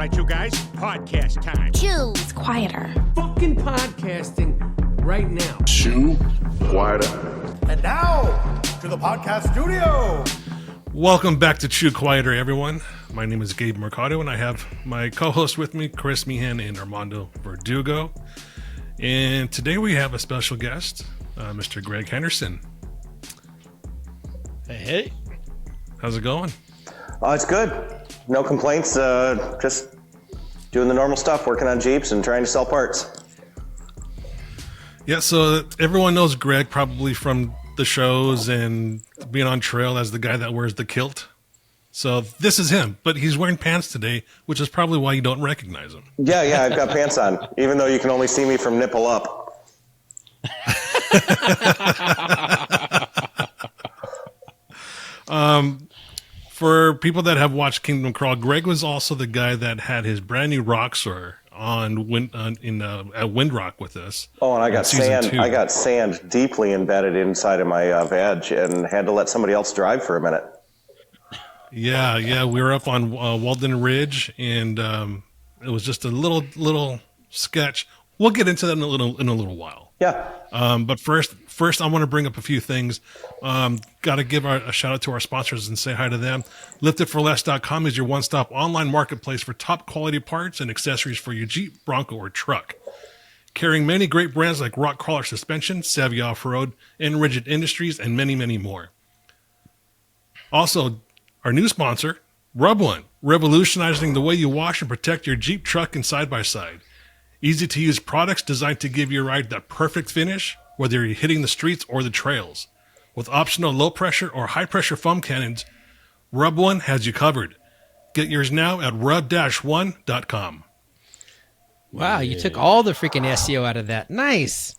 right, you guys, podcast time. Chew. It's quieter. Fucking podcasting right now. Chew quieter. And now, to the podcast studio. Welcome back to Chew Quieter, everyone. My name is Gabe Mercado, and I have my co-host with me, Chris Meehan and Armando Verdugo. And today we have a special guest, Mr. Greg Henderson. Hey. How's it going? It's good. No complaints. Just doing the normal stuff, working on Jeeps and trying to sell parts. Yeah, so everyone knows Greg probably from the shows and being on trail as the guy that wears the kilt. So this is him, but he's wearing pants today, which is probably why you don't recognize him. Yeah, I've got pants on, even though you can only see me from nipple up. For people that have watched Kingdom Crawl, Greg was also the guy that had his brand new Roxor at Windrock with us. Oh, and I got sand. 2. I got sand deeply embedded inside of my veg, and had to let somebody else drive for a minute. Yeah, we were up on Walden Ridge, and it was just a little sketch. We'll get into that in a little while. Yeah. But first, I want to bring up a few things. Got to give a shout out to our sponsors and say hi to them. LiftItForLess.com is your one-stop online marketplace for top quality parts and accessories for your Jeep, Bronco, or truck. Carrying many great brands like Rock Crawler Suspension, Savvy Offroad, and Rigid Industries, and many, many more. Also, our new sponsor, Rub One, revolutionizing the way you wash and protect your Jeep, truck, and side-by-side. Easy-to-use products designed to give your ride that perfect finish, whether you're hitting the streets or the trails. With optional low-pressure or high-pressure foam cannons, Rub One has you covered. Get yours now at rub-one.com. Wow, you took all the freaking SEO out of that. Nice.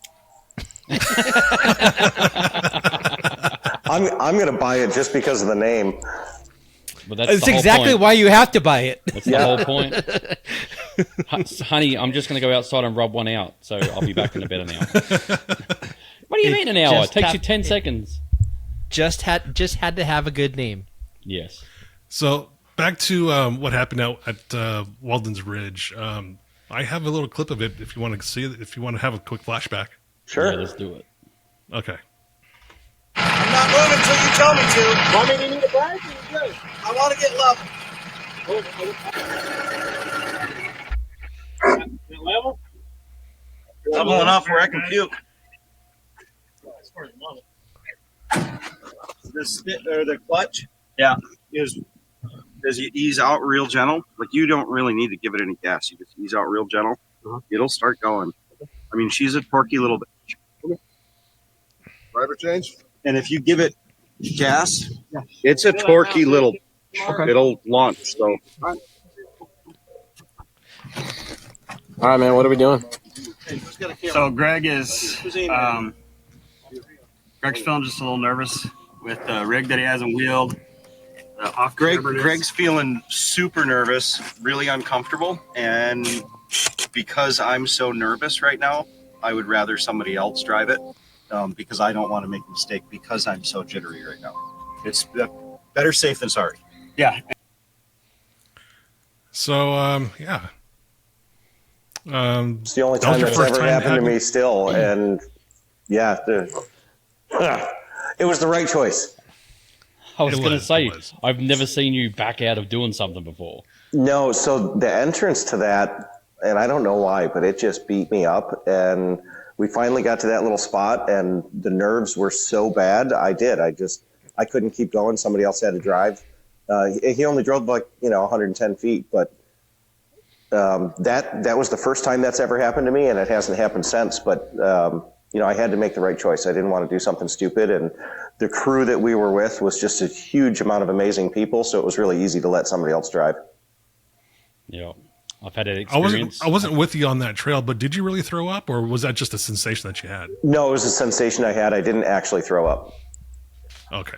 I'm going to buy it just because of the name. But that's It's the whole exactly point. why you have to buy it. That's the whole point. Honey, I'm just going to go outside and rub one out, so I'll be back in the bed an hour. What do you mean an hour? It takes you 10 seconds. Just had to have a good name. Yes. So back to what happened out at Walden's Ridge. I have a little clip of it if you want to see it, if you want to have a quick flashback. Sure. Yeah, let's do it. Okay. I'm not moving until you tell me to. Want me to need a bag? I want to get level. Level enough where I can puke. The clutch, yeah, is you ease out real gentle. Like, you don't really need to give it any gas. You just ease out real gentle. It'll start going. I mean, she's a torquey little bitch. Driver change? And if you give it gas, it's a torquey little. It'll launch. So, All right, man. What are we doing? So Greg is Greg's feeling just a little nervous with the rig that he hasn't wheeled. Greg's feeling super nervous, really uncomfortable, and because I'm so nervous right now, I would rather somebody else drive it, because I don't want to make a mistake because I'm so jittery right now. It's better safe than sorry. Yeah. So, yeah. It's the only time that's ever happened to me still. And yeah, it was the right choice. I was going to say, I've never seen you back out of doing something before. No, so the entrance to that, and I don't know why, but it just beat me up. And we finally got to that little spot, and the nerves were so bad. I couldn't keep going. Somebody else had to drive. He only drove 110 feet, but that was the first time that's ever happened to me, and it hasn't happened since. But I had to make the right choice. I didn't want to do something stupid, and the crew that we were with was just a huge amount of amazing people, so it was really easy to let somebody else drive. Yeah, I've had an experience. I wasn't with you on that trail, but did you really throw up, or was that just a sensation that you had? No, it was a sensation I had. I didn't actually throw up. Okay.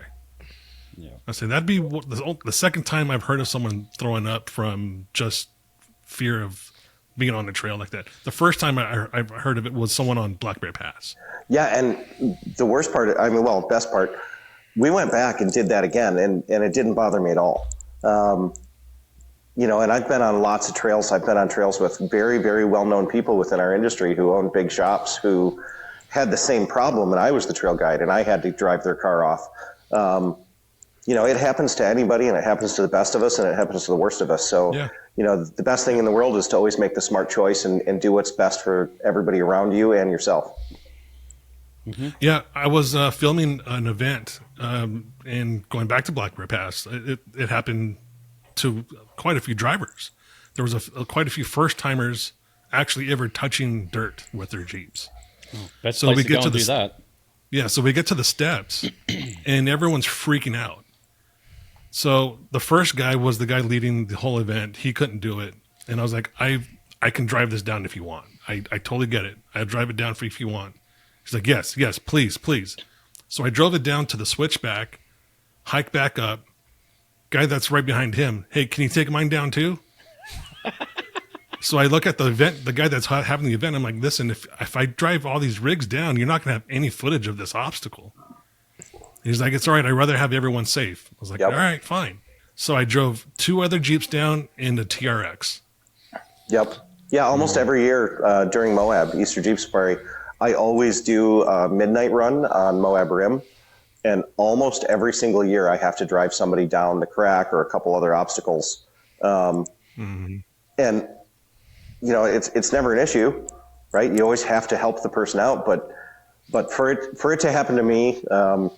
Yeah. I say that'd be the second time I've heard of someone throwing up from just fear of being on a trail like that. The first time I heard of it was someone on Blackberry Pass. Yeah, and the worst part, best part, we went back and did that again, and it didn't bother me at all. you know, and I've been on lots of trails. I've been on trails with very, very well-known people within our industry who own big shops who had the same problem, and I was the trail guide, and I had to drive their car off. You know, it happens to anybody, and it happens to the best of us, and it happens to the worst of us. So, you know, the best thing in the world is to always make the smart choice and do what's best for everybody around you and yourself. Mm-hmm. Yeah, I was filming an event, and going back to Black Bear Pass, it happened to quite a few drivers. There was quite a few first-timers actually ever touching dirt with their Jeeps. Oh, best place to go and do that. Yeah, so we get to the steps, and everyone's freaking out. So the first guy was the guy leading the whole event. He couldn't do it. And I was like, I can drive this down if you want. I totally get it. I'll drive it down for you if you want. He's like, yes, please, please. So I drove it down to the switchback, hiked back up. Guy that's right behind him, hey, can you take mine down too? So I look at the event, the guy that's having the event. I'm like, listen, if I drive all these rigs down, you're not going to have any footage of this obstacle. He's like, it's all right. I'd rather have everyone safe. I was like, all right, fine. So I drove 2 other Jeeps down in the TRX. Yep. Yeah, almost every year during Moab, Easter Jeep Safari, I always do a midnight run on Moab Rim. And almost every single year, I have to drive somebody down the crack or a couple other obstacles. And, you know, it's never an issue, right? You always have to help the person out. But for it to happen to me,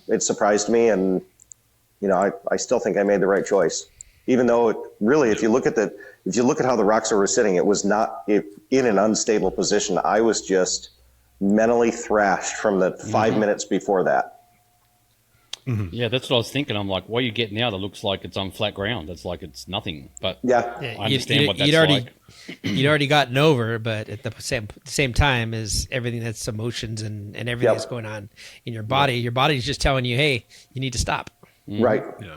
it surprised me. And, you know, I still think I made the right choice. Even though really, if you look at how the Roxor was sitting, it was not in an unstable position. I was just mentally thrashed from the 5 minutes before that. Mm-hmm. Yeah, that's what I was thinking. I'm like, what are you getting now that looks like it's on flat ground? That's like it's nothing. But I understand what that's like. You'd already gotten over, but at the same time as everything that's emotions and everything that's going on in your body, your body's just telling you, hey, you need to stop. Right. Yeah.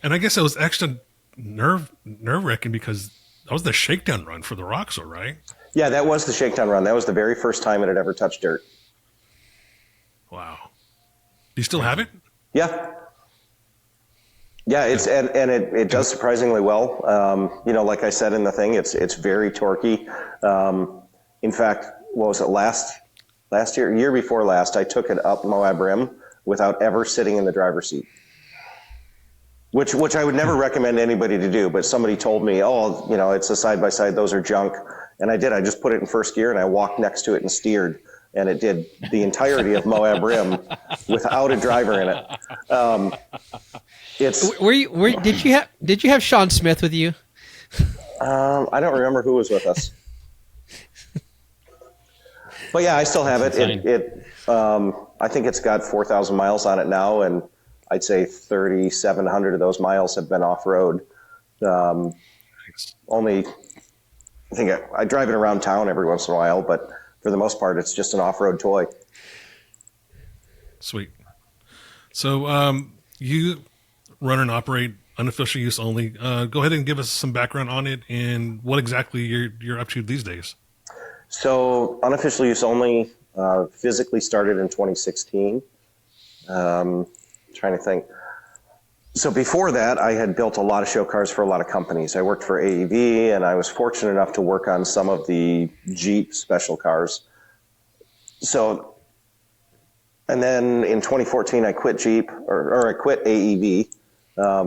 And I guess it was extra nerve-wracking because that was the shakedown run for the Roxor, right? Yeah, that was the shakedown run. That was the very first time it had ever touched dirt. Wow. Do you still have it? Yeah. Yeah, it's and it does surprisingly well. You know, like I said in the thing, it's very torquey. In fact, what was it last year before last? I took it up Moab Rim without ever sitting in the driver's seat, which I would never recommend anybody to do. But somebody told me, oh, you know, it's a side by side; those are junk. And I did. I just put it in first gear and I walked next to it and steered. And it did the entirety of Moab Rim without a driver in it. Did you have Sean Smith with you? I don't remember who was with us. But yeah, I still have it. I think it's got 4,000 miles on it now, and I'd say 3,700 of those miles have been off-road. Only, I think I drive it around town every once in a while, but for the most part, it's just an off-road toy. Sweet. So you run and operate Unofficial Use Only. Go ahead and give us some background on it and what exactly you're up to these days. So Unofficial Use Only physically started in 2016. Trying to think. So before that, I had built a lot of show cars for a lot of companies. I worked for AEV, and I was fortunate enough to work on some of the Jeep special cars. So, and then in 2014, I quit Jeep, or I quit AEV.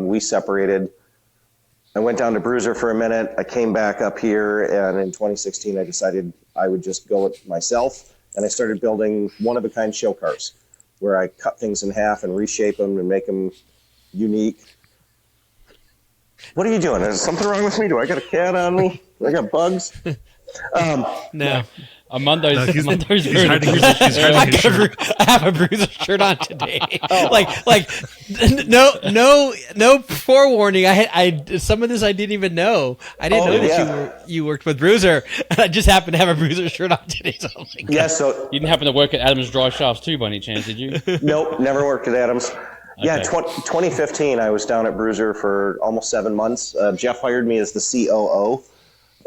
We separated. I went down to Bruiser for a minute. I came back up here, and in 2016, I decided I would just go it myself, and I started building one-of-a-kind show cars, where I cut things in half and reshape them and make them unique. What are you doing? Is something wrong with me? Do I got a cat on me? Do I got bugs? No. Armando's he's very hiding his shirt. I have a Bruiser shirt on today. Like no forewarning. I some of this I didn't even know. I didn't know that you worked with Bruiser. I just happened to have a Bruiser shirt on today. So so you didn't happen to work at Adams Dry Shafts too, by any chance? Did you? Nope, never worked at Adams. Yeah, Okay. 2015, I was down at Bruiser for almost 7 months. Jeff hired me as the COO,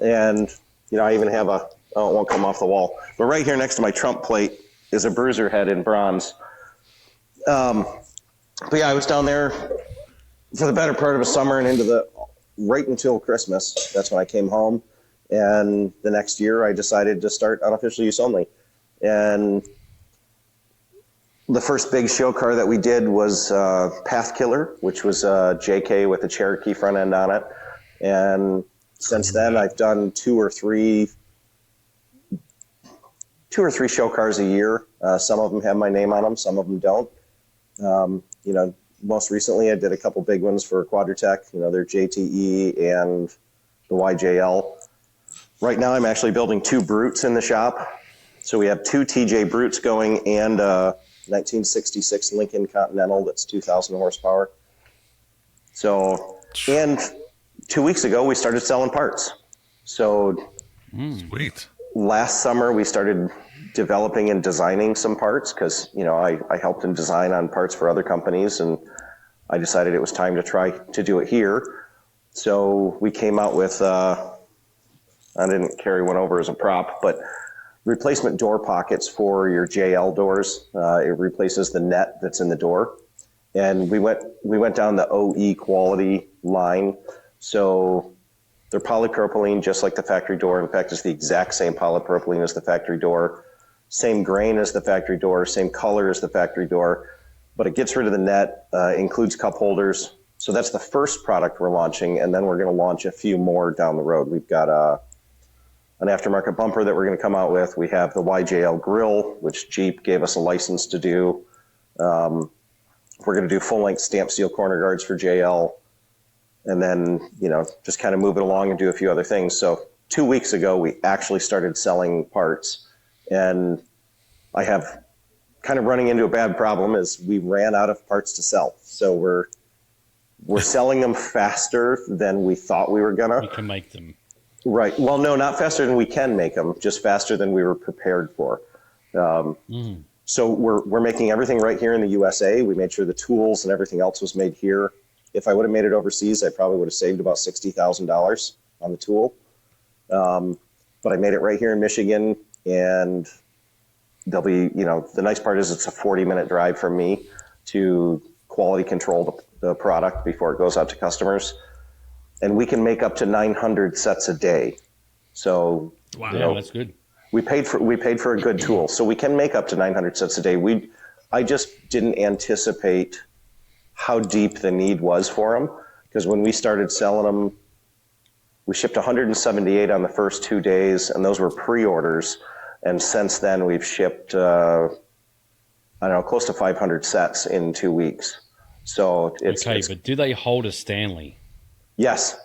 and you know I even have it won't come off the wall. But right here next to my Trump plate is a Bruiser head in bronze. But yeah, I was down there for the better part of the summer and into the right until Christmas. That's when I came home. And the next year I decided to start Unofficial Use Only. And the first big show car that we did was Path Killer, which was a JK with a Cherokee front end on it. And since then, I've done two or three show cars a year. Some of them have my name on them, some of them don't. Most recently I did a couple big ones for Quadratech, their JTE and the YJL. Right now I'm actually building 2 Brutes in the shop. So we have 2 TJ Brutes going and a 1966 Lincoln Continental that's 2,000 horsepower. So, and 2 weeks ago we started selling parts. So sweet. Last summer we started developing and designing some parts because, I helped in design on parts for other companies, and I decided it was time to try to do it here. So we came out with, I didn't carry one over as a prop, but replacement door pockets for your JL doors. It replaces the net that's in the door. And we went down the OE quality line. So they're polypropylene, just like the factory door. In fact, it's the exact same polypropylene as the factory door. Same grain as the factory door, same color as the factory door, but it gets rid of the net, includes cup holders. So that's the first product we're launching, and then we're going to launch a few more down the road. We've got an aftermarket bumper that we're going to come out with. We have the YJL grill, which Jeep gave us a license to do. We're going to do full-length stamp steel corner guards for JL, and then, just kind of move it along and do a few other things. So 2 weeks ago, we actually started selling parts. And I have kind of running into a bad problem is we ran out of parts to sell. So we're selling them faster than we thought we were gonna. We can make them. Right. Well, no, not faster than we can make them, just faster than we were prepared for. So we're making everything right here in the USA. We made sure the tools and everything else was made here. If I would have made it overseas, I probably would have saved about $60,000 on the tool. But I made it right here in Michigan. And there'll be, the nice part is it's a 40-minute drive from me to quality control the product before it goes out to customers. And we can make up to 900 sets a day. So, wow, that's good. We paid for a good tool. So we can make up to 900 sets a day. I just didn't anticipate how deep the need was for them. Because when we started selling them, we shipped 178 on the first 2 days, and those were pre-orders. And since then, we've shipped, close to 500 sets in 2 weeks. So it's... Okay, but do they hold a Stanley? Yes.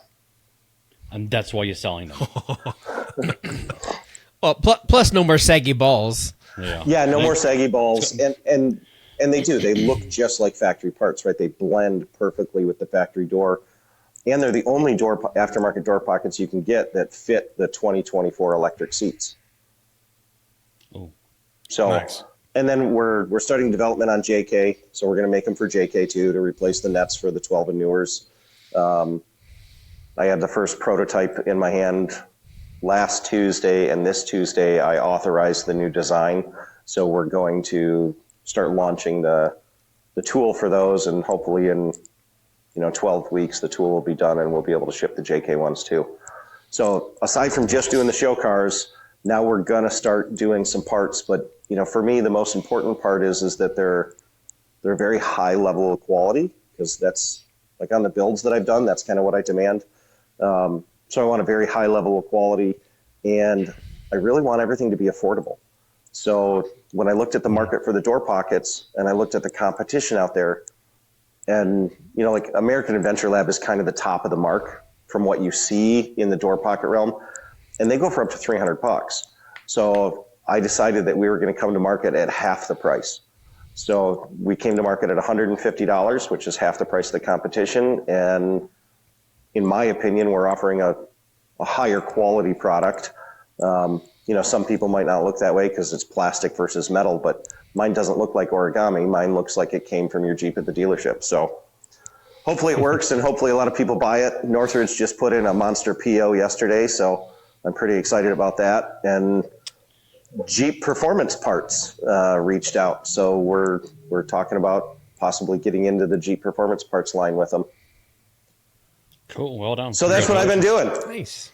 And that's why you're selling them. Well, plus no more saggy balls. Yeah, no more saggy balls. And they do. They look just like factory parts, right? They blend perfectly with the factory door. And they're the only aftermarket door pockets you can get that fit the 2024 electric seats. Oh, so nice. And then we're starting development on JK, so we're going to make them for JK too to replace the nets for the 12 and newers. I had the first prototype in my hand last Tuesday, and this Tuesday I authorized the new design. So we're going to start launching the tool for those, and hopefully in 12 weeks the tool will be done and we'll be able to ship the JK ones too. So aside from just doing the show cars, now we're going to start doing some parts. But for me, the most important part is that they're a very high level of quality, because that's like on the builds that I've done, that's kind of what I demand. So I want a very high level of quality, and I really want everything to be affordable. So when I looked at the market for the door pockets and I looked at the competition out there, and like American Adventure Lab is kind of the top of the mark from what you see in the door pocket realm, and they go for up to $300. So I decided that we were going to come to market at half the price. So we came to market at $150, which is half the price of the competition. And in my opinion, we're offering a higher quality product. Some people might not look that way because it's plastic versus metal, but mine doesn't look like origami. Mine looks like it came from your Jeep at the dealership. So hopefully it works, and hopefully a lot of people buy it. Northridge just put in a monster PO yesterday, so I'm pretty excited about that. And Jeep Performance Parts reached out, so we're talking about possibly getting into the Jeep Performance Parts line with them. Cool. Well done. So that's what I've been doing. Nice.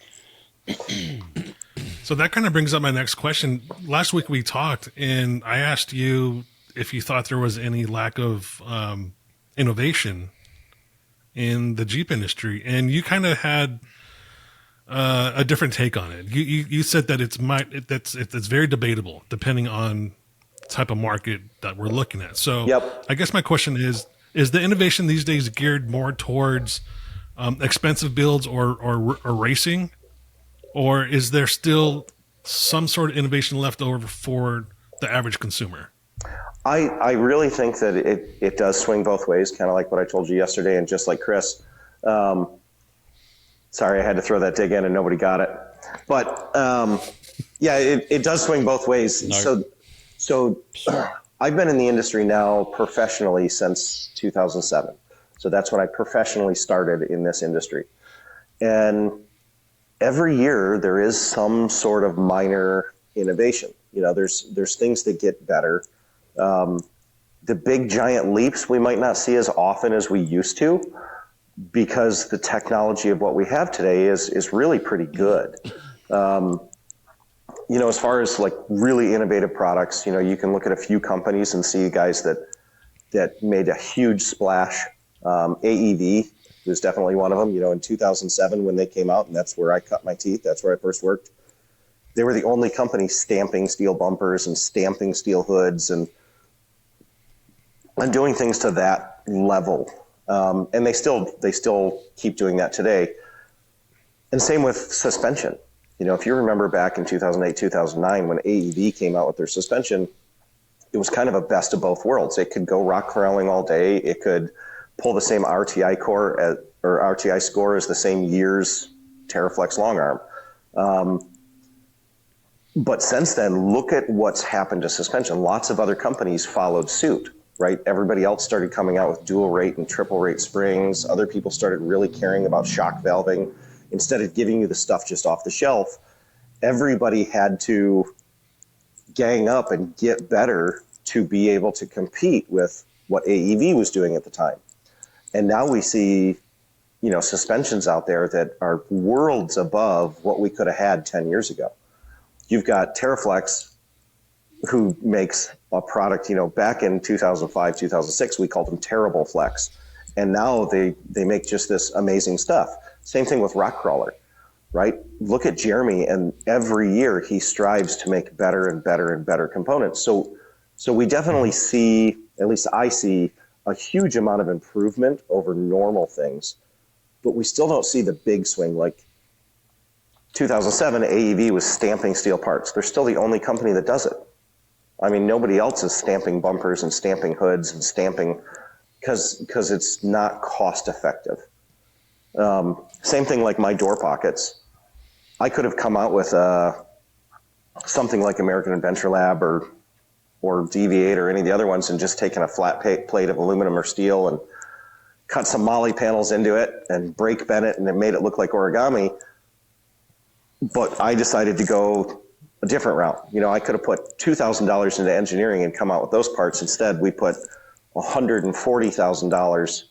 So that kind of brings up my next question. Last week we talked, and I asked you if you thought there was any lack of innovation in the Jeep industry, and you kind of had a different take on it. You said that it's very debatable depending on the type of market that we're looking at. So Yep. I guess my question is the innovation these days geared more towards expensive builds or racing, or is there still some sort of innovation left over for the average consumer? I really think that it does swing both ways, kind of like what I told you yesterday, and just like Chris. Sorry, I had to throw that dig in and nobody got it. But yeah, it does swing both ways. No. So I've been in the industry now professionally since 2007. So that's when I professionally started in this industry. And every year there is some sort of minor innovation. You know, there's things that get better. The big giant leaps we might not see as often as we used to, because the technology of what we have today is really pretty good. You know, as far as like really innovative products, you know, you can look at a few companies and see guys that made a huge splash. AEV was definitely one of them. You know, in 2007 when they came out, and that's where I cut my teeth. That's where I first worked. They were the only company stamping steel bumpers and stamping steel hoods and doing things to that level. And they still keep doing that today. And same with suspension. You know, if you remember back in 2008, 2009, when AEV came out with their suspension, it was kind of a best of both worlds. It could go rock crawling all day. It could pull the same RTI score as the same year's Terraflex long arm. But since then, look at what's happened to suspension. Lots of other companies followed suit, right? Everybody else started coming out with dual rate and triple rate springs. Other people started really caring about shock valving. Instead of giving you the stuff just off the shelf, everybody had to gang up and get better to be able to compete with what AEV was doing at the time. And now we see, you know, suspensions out there that are worlds above what we could have had 10 years ago. You've got Terraflex, who makes a product, you know, back in 2005, 2006, we called them Terrible Flex. And now they make just this amazing stuff. Same thing with Rock Crawler, right? Look at Jeremy, and every year he strives to make better and better and better components. So we definitely see, at least I see, a huge amount of improvement over normal things, but we still don't see the big swing. Like 2007, AEV was stamping steel parts. They're still the only company that does it. I mean, nobody else is stamping bumpers and stamping hoods and stamping because it's not cost effective. Same thing like my door pockets. I could have come out with something like American Adventure Lab or Deviate or any of the other ones and just taken a flat plate of aluminum or steel and cut some moly panels into it and brake bent it, and it made it look like origami. But I decided to go a different route. You know, I could have put $2,000 into engineering and come out with those parts. Instead, we put $140,000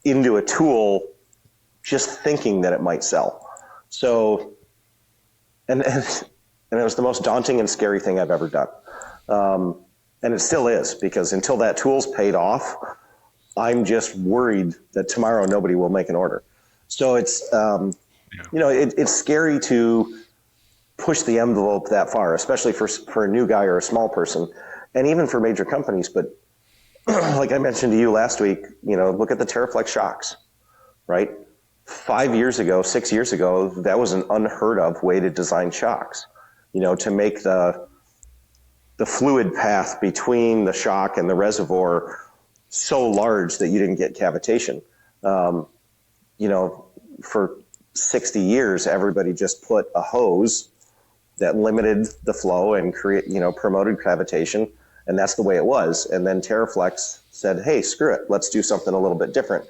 into a tool just thinking that it might sell. So, and it was the most daunting and scary thing I've ever done. And it still is, because until that tool's paid off, I'm just worried that tomorrow nobody will make an order. So it's, you know, it's scary to push the envelope that far, especially for a new guy or a small person, and even for major companies. But like I mentioned to you last week, you know, look at the Terraflex shocks, right? 5 years ago, 6 years ago, that was an unheard of way to design shocks, you know, to make the fluid path between the shock and the reservoir so large that you didn't get cavitation. You know, for 60 years, everybody just put a hose that limited the flow and promoted cavitation. And that's the way it was. And then Terraflex said, hey, screw it. Let's do something a little bit different.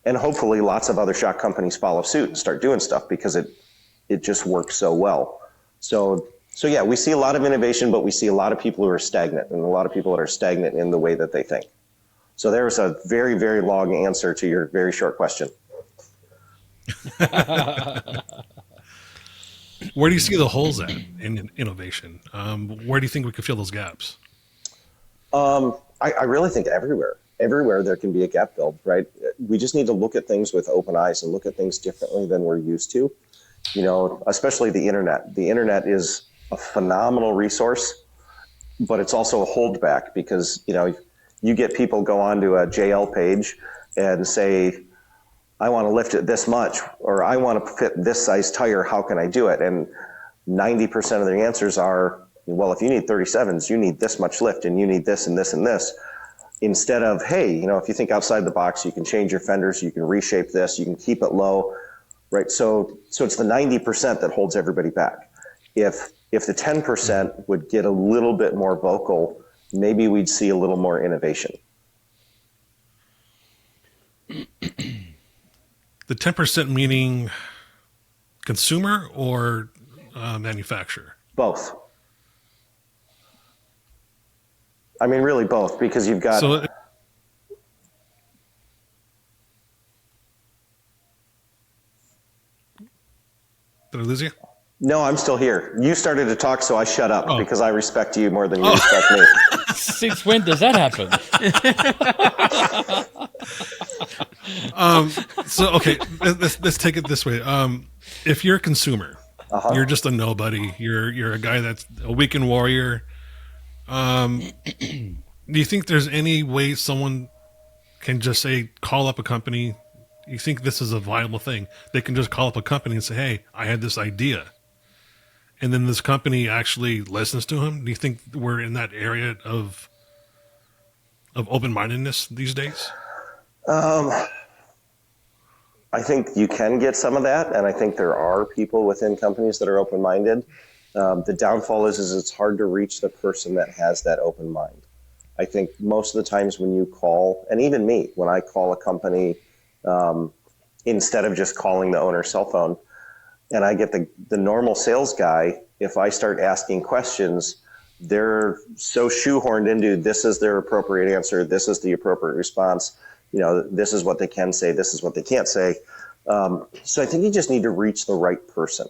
And hopefully lots of other shock companies follow suit and start doing stuff because it just works so well. So yeah, we see a lot of innovation, but we see a lot of people who are stagnant, and a lot of people that are stagnant in the way that they think. So there's a very, very long answer to your very short question. Where do you see the holes at in innovation? Where do you think we could fill those gaps? I really think everywhere there can be a gap filled, right? We just need to look at things with open eyes and look at things differently than we're used to. You know, especially the internet. The internet is a phenomenal resource, but it's also a holdback because, you know, you get people go onto a JL page and say, I want to lift it this much, or I want to fit this size tire. How can I do it? And 90% of the answers are, well, if you need 37s, you need this much lift and you need this and this and this. Instead of, hey, you know, if you think outside the box, you can change your fenders, you can reshape this, you can keep it low, right? So it's the 90% that holds everybody back. If the 10% would get a little bit more vocal, maybe we'd see a little more innovation. The 10% meaning consumer or manufacturer? Both. I mean, really both, because you've got... So, did I lose you? No, I'm still here. You started to talk, so I shut up because I respect you more than you respect me. Since when does that happen? So, okay, let's take it this way. If you're a consumer, you're just a nobody. You're a guy that's a weekend warrior. Do you think there's any way someone can just say, call up a company? You think this is a viable thing? They can just call up a company and say, hey, I had this idea. And then this company actually listens to him. Do you think we're in that area of open-mindedness these days? I think you can get some of that, and I think there are people within companies that are open-minded. The downfall is it's hard to reach the person that has that open mind. I think most of the times when you call, and even me, when I call a company, instead of just calling the owner's cell phone, and I get the normal sales guy, if I start asking questions, they're so shoehorned into this is their appropriate answer, this is the appropriate response, you know, this is what they can say, this is what they can't say. So I think you just need to reach the right person.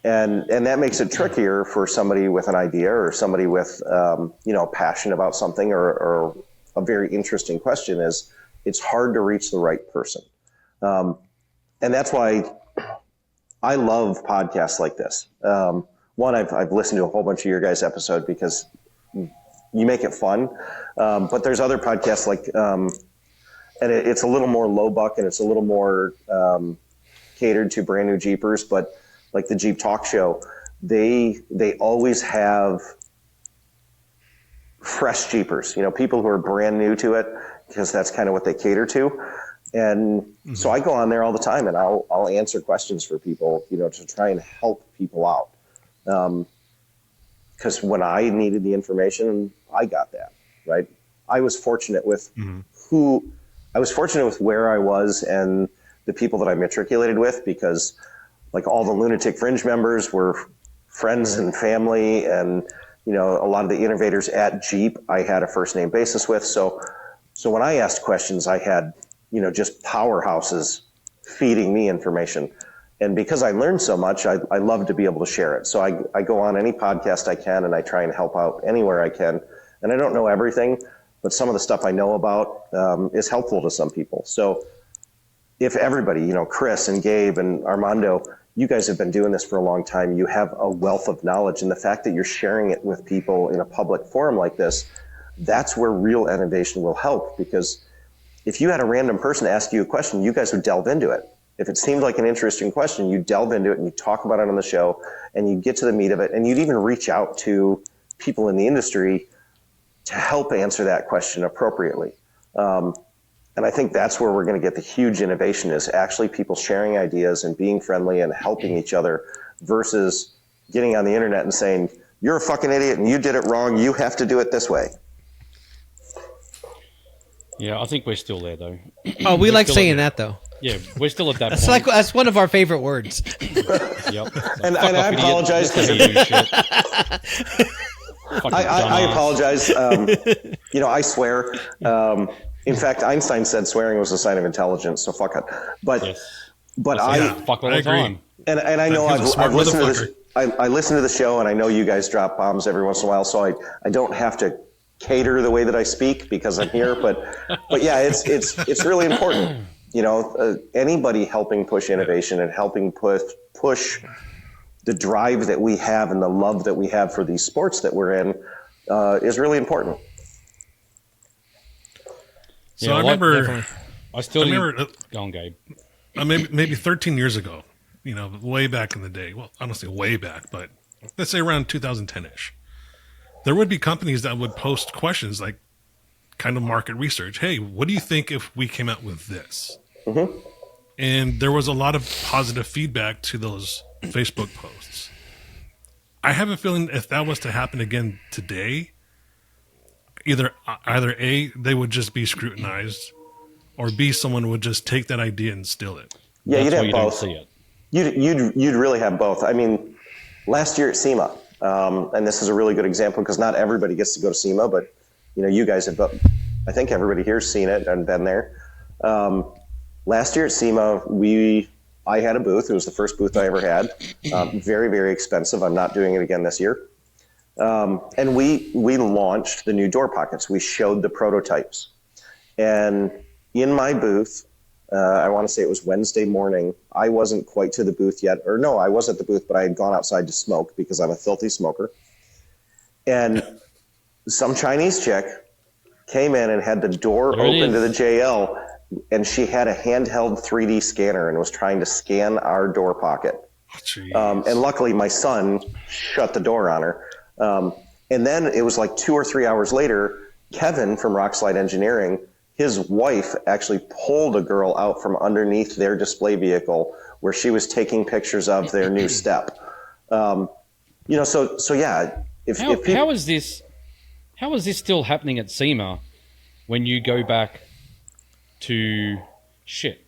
And that makes it trickier for somebody with an idea or somebody with, you know, passion about something or a very interesting question is it's hard to reach the right person. And that's why I love podcasts like this. One, I've listened to a whole bunch of your guys' episode because you make it fun. But there's other podcasts like, and it's a little more low buck and it's a little more catered to brand new Jeepers, but like the Jeep Talk Show, they always have fresh Jeepers, you know, people who are brand new to it because that's kind of what they cater to. And so I go on there all the time and I'll answer questions for people, you know, to try and help people out. Because when I needed the information, I got that, right? I was fortunate with where I was and the people that I matriculated with, because like all the Lunatic Fringe members were friends and family, and you know, a lot of the innovators at Jeep I had a first name basis with. So when I asked questions, I had, you know, just powerhouses feeding me information. And because I learned so much, I love to be able to share it. So I go on any podcast I can and I try and help out anywhere I can. And I don't know everything, but some of the stuff I know about is helpful to some people. So if everybody, you know, Chris and Gabe and Armando, you guys have been doing this for a long time. You have a wealth of knowledge. And the fact that you're sharing it with people in a public forum like this, that's where real innovation will help. Because if you had a random person ask you a question, you guys would delve into it. If it seemed like an interesting question, you delve into it and you talk about it on the show and you get to the meat of it. And you'd even reach out to people in the industry to help answer that question appropriately. And I think that's where we're going to get the huge innovation, is actually people sharing ideas and being friendly and helping each other versus getting on the internet and saying, you're a fucking idiot and you did it wrong. You have to do it this way. Yeah, I think we're still there, though. Oh, we like saying that, though. Yeah, we're still at that That's point. that's one of our favorite words. Yep. And I apologize because I apologize. You know, I swear. In fact, Einstein said swearing was a sign of intelligence, so fuck it. But fuck all the time. And I know I've listened to this. I listen to the show, and I know you guys drop bombs every once in a while, so I don't have to cater the way that I speak because I'm here. But yeah, it's really important. Anybody helping push innovation and helping push the drive that we have and the love that we have for these sports that we're in is really important. So I remember. Go on, Gabe. Maybe 13 years ago, way back in the day. Well, I don't say way back, but let's say around 2010-ish. There would be companies that would post questions like kind of market research. Hey, what do you think if we came out with this? Mm-hmm. And there was a lot of positive feedback to those Facebook posts. I have a feeling if that was to happen again today, either A, they would just be scrutinized, or B, someone would just take that idea and steal it. Yeah, you'd have both. See it. You'd really have both. I mean, last year at SEMA, and this is a really good example because not everybody gets to go to SEMA, but you guys have. I think everybody here's seen it and been there. Last year at SEMA, I had a booth. It was the first booth I ever had. Very, very expensive. I'm not doing it again this year. And we launched the new door pockets. We showed the prototypes. And in my booth, I want to say it was Wednesday morning, I wasn't quite to the booth yet. Or no, I was at the booth, but I had gone outside to smoke because I'm a filthy smoker. And some Chinese chick came in and had the door open to the JL, and she had a handheld 3D scanner and was trying to scan our door pocket. And luckily, my son shut the door on her. And then it was like 2 or 3 hours later, Kevin from Rockslide Engineering, his wife actually pulled a girl out from underneath their display vehicle where she was taking pictures of their new step. So yeah. How is this still happening at SEMA when you go back to shit?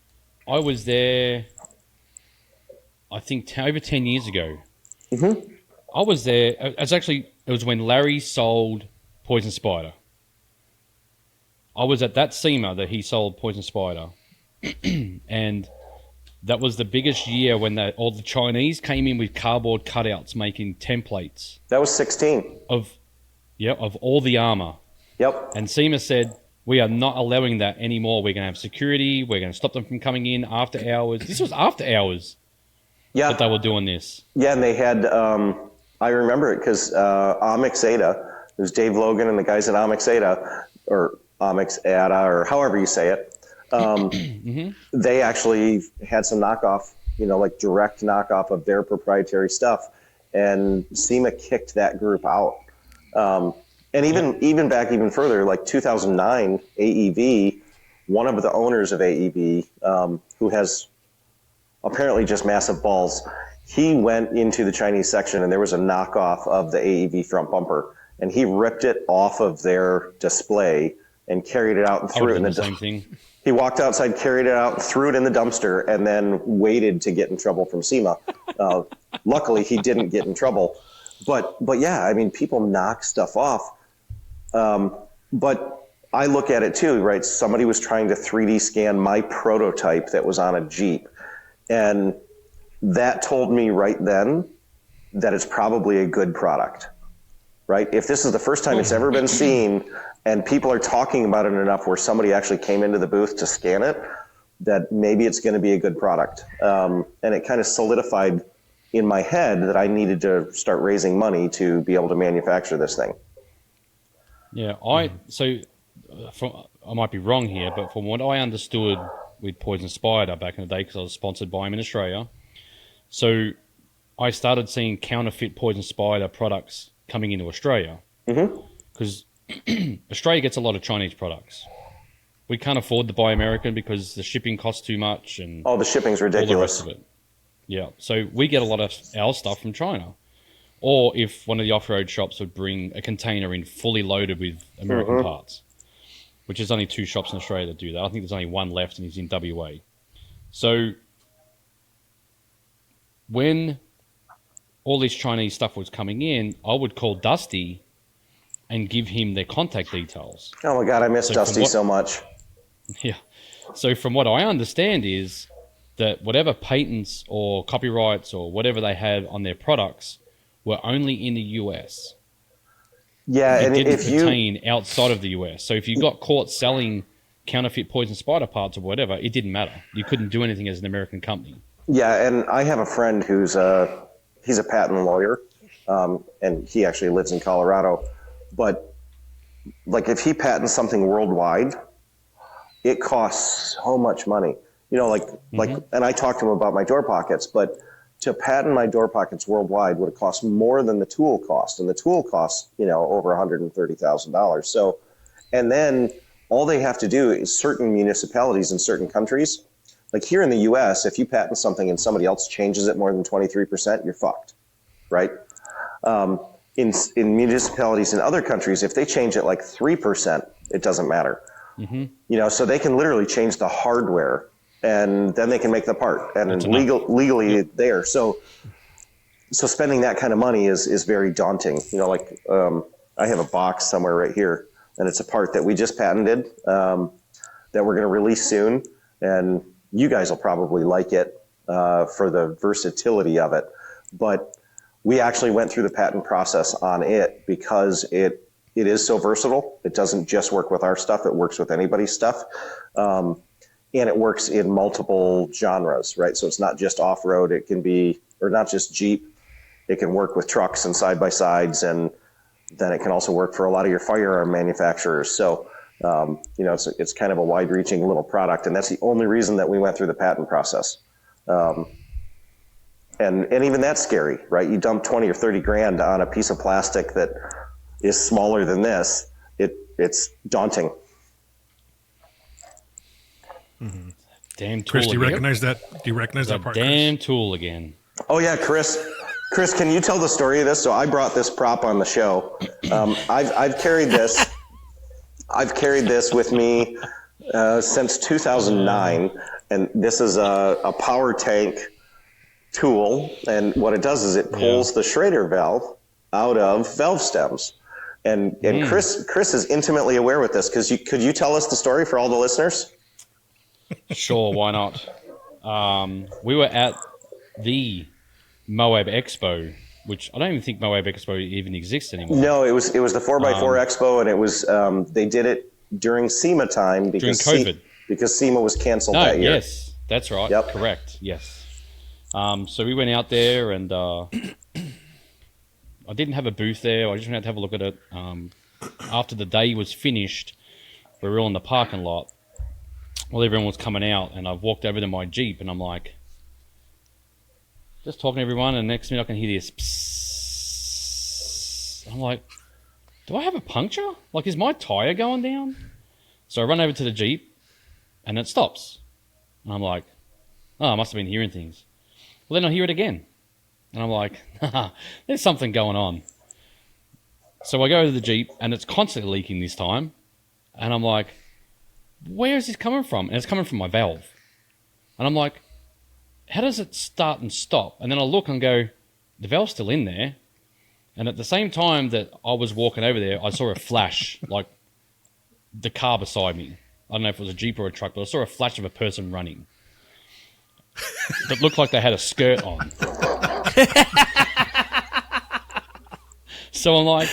I was there, I think over 10 years ago. Mm-hmm. I was there. It was when Larry sold Poison Spider. I was at that SEMA that he sold Poison Spider. And that was the biggest year when all the Chinese came in with cardboard cutouts making templates. That was 16. Of all the armor. Yep. And SEMA said, we are not allowing that anymore. We're going to have security. We're going to stop them from coming in after hours. This was after hours. Yeah. That they were doing this. Yeah, and they had, I remember it because Onyx Ada, it was Dave Logan and the guys at Onyx Ada, or Onyx Ada, or however you say it. Mm-hmm. They actually had some knockoff, like direct knockoff of their proprietary stuff. And SEMA kicked that group out. And even back even further, like 2009, AEV, one of the owners of AEV, who has apparently just massive balls, he went into the Chinese section and there was a knockoff of the AEV front bumper, and he ripped it off of their display and carried it out and threw it in the same thing. He walked outside, carried it out, threw it in the dumpster, and then waited to get in trouble from SEMA. Luckily, he didn't get in trouble. But yeah, I mean, people knock stuff off. But I look at it too, right? Somebody was trying to 3D scan my prototype that was on a Jeep. And that told me right then that it's probably a good product, right? If this is the first time it's ever been seen and people are talking about it enough where somebody actually came into the booth to scan it, that maybe it's going to be a good product. And it kind of solidified in my head that I needed to start raising money to be able to manufacture this thing. Yeah, I might be wrong here, but from what I understood with Poison Spider back in the day, because I was sponsored by him in Australia, so I started seeing counterfeit Poison Spider products coming into Australia, because Australia gets a lot of Chinese products. We can't afford to buy American because the shipping costs too much, and the shipping's ridiculous. All the rest of it. Yeah, so we get a lot of our stuff from China. Or if one of the off-road shops would bring a container in fully loaded with American parts, which is only 2 shops in Australia that do that. I think there's only one left, and he's in WA. So when all this Chinese stuff was coming in, I would call Dusty and give him their contact details. Oh my God, I miss Dusty so much. Yeah. So from what I understand is that whatever patents or copyrights or whatever they had on their products were only in the US. Yeah, It and didn't if you pertain outside of the US. So if you got caught selling counterfeit poison spider parts or whatever, it didn't matter. You couldn't do anything as an American company. Yeah, and I have a friend who's he's a patent lawyer, and he actually lives in Colorado. But like, if he patents something worldwide, it costs so much money. You know, like, and I talked to him about my door pockets, but to patent my door pockets worldwide would have cost more than the tool cost, and the tool costs, you know, over $130,000. So, and then all they have to do is certain municipalities in certain countries. Like here in the U.S., if you patent something and somebody else changes it more than 23%, you're fucked, right? In municipalities in other countries, if they change it like 3%, it doesn't matter. You know, so they can literally change the hardware, and then they can make the part, and legally there. So spending that kind of money is very daunting. You know, like I have a box somewhere right here, and it's a part that we just patented that we're going to release soon, and you guys will probably like it for the versatility of it. But we actually went through the patent process on it because it is so versatile. It doesn't just work with our stuff. It works with anybody's stuff. And it works in multiple genres, right? So it's not just off-road. It can be, or not just Jeep. It can work with trucks and side-by-sides, and then it can also work for a lot of your firearm manufacturers. So, you know, it's kind of a wide-reaching little product, and that's the only reason that we went through the patent process. And even that's scary, right? You dump 20 or 30 grand on a piece of plastic that is smaller than this. It's daunting. Damn tool. Chris, do you again. recognize that? Do you recognize that part? Damn tool again. Oh yeah, Chris, can you tell the story of this? So I brought this prop on the show. I've carried this. I've carried this with me since 2009, and this is a power tank tool. And what it does is it pulls the Schrader valve out of valve stems. And Chris is intimately aware with this. Could you tell us the story for all the listeners? Sure, why not? We were at the Moab Expo, which I don't even think Moab Expo even exists anymore. No, it was the 4x4 Expo, and it was they did it during SEMA time because during COVID. Because SEMA was canceled that year. Yes, that's right. Yep. Correct. Yes. So we went out there, and I didn't have a booth there. I just went out to have a look at it. After the day was finished, we were all in the parking lot. Well, everyone was coming out, and I've walked over to my Jeep, and I'm like, just talking to everyone, and next minute I can hear this psss. I'm like, do I have a puncture? Like, is my tire going down? So I run over to the Jeep, and it stops. And I'm like, oh, I must have been hearing things. Well, then I hear it again. And I'm like, there's something going on. So I go to the Jeep, and it's constantly leaking this time. And I'm like, where is this coming from? And it's coming from my valve. And I'm like, how does it start and stop? And then I look and go, the valve's still in there. And at the same time that I was walking over there, I saw a flash, like the car beside me. I don't know if it was a Jeep or a truck, but I saw a flash of a person running. That looked like they had a skirt on. So I'm like,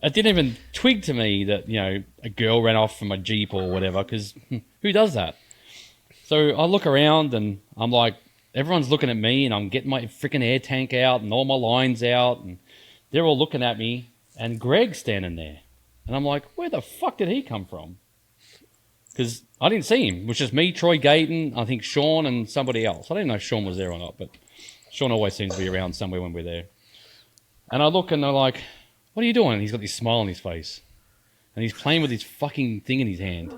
it didn't even twig to me that, you know, a girl ran off from a Jeep or whatever, because who does that? So I look around and I'm like, everyone's looking at me, and I'm getting my freaking air tank out and all my lines out, and they're all looking at me, and Greg's standing there. And I'm like, where the fuck did he come from? Because I didn't see him, which is me, Troy Gayton, I think Sean, and somebody else. I didn't know if Sean was there or not, but Sean always seems to be around somewhere when we're there. And I look and they're like, what are you doing? And he's got this smile on his face. And he's playing with his fucking thing in his hand.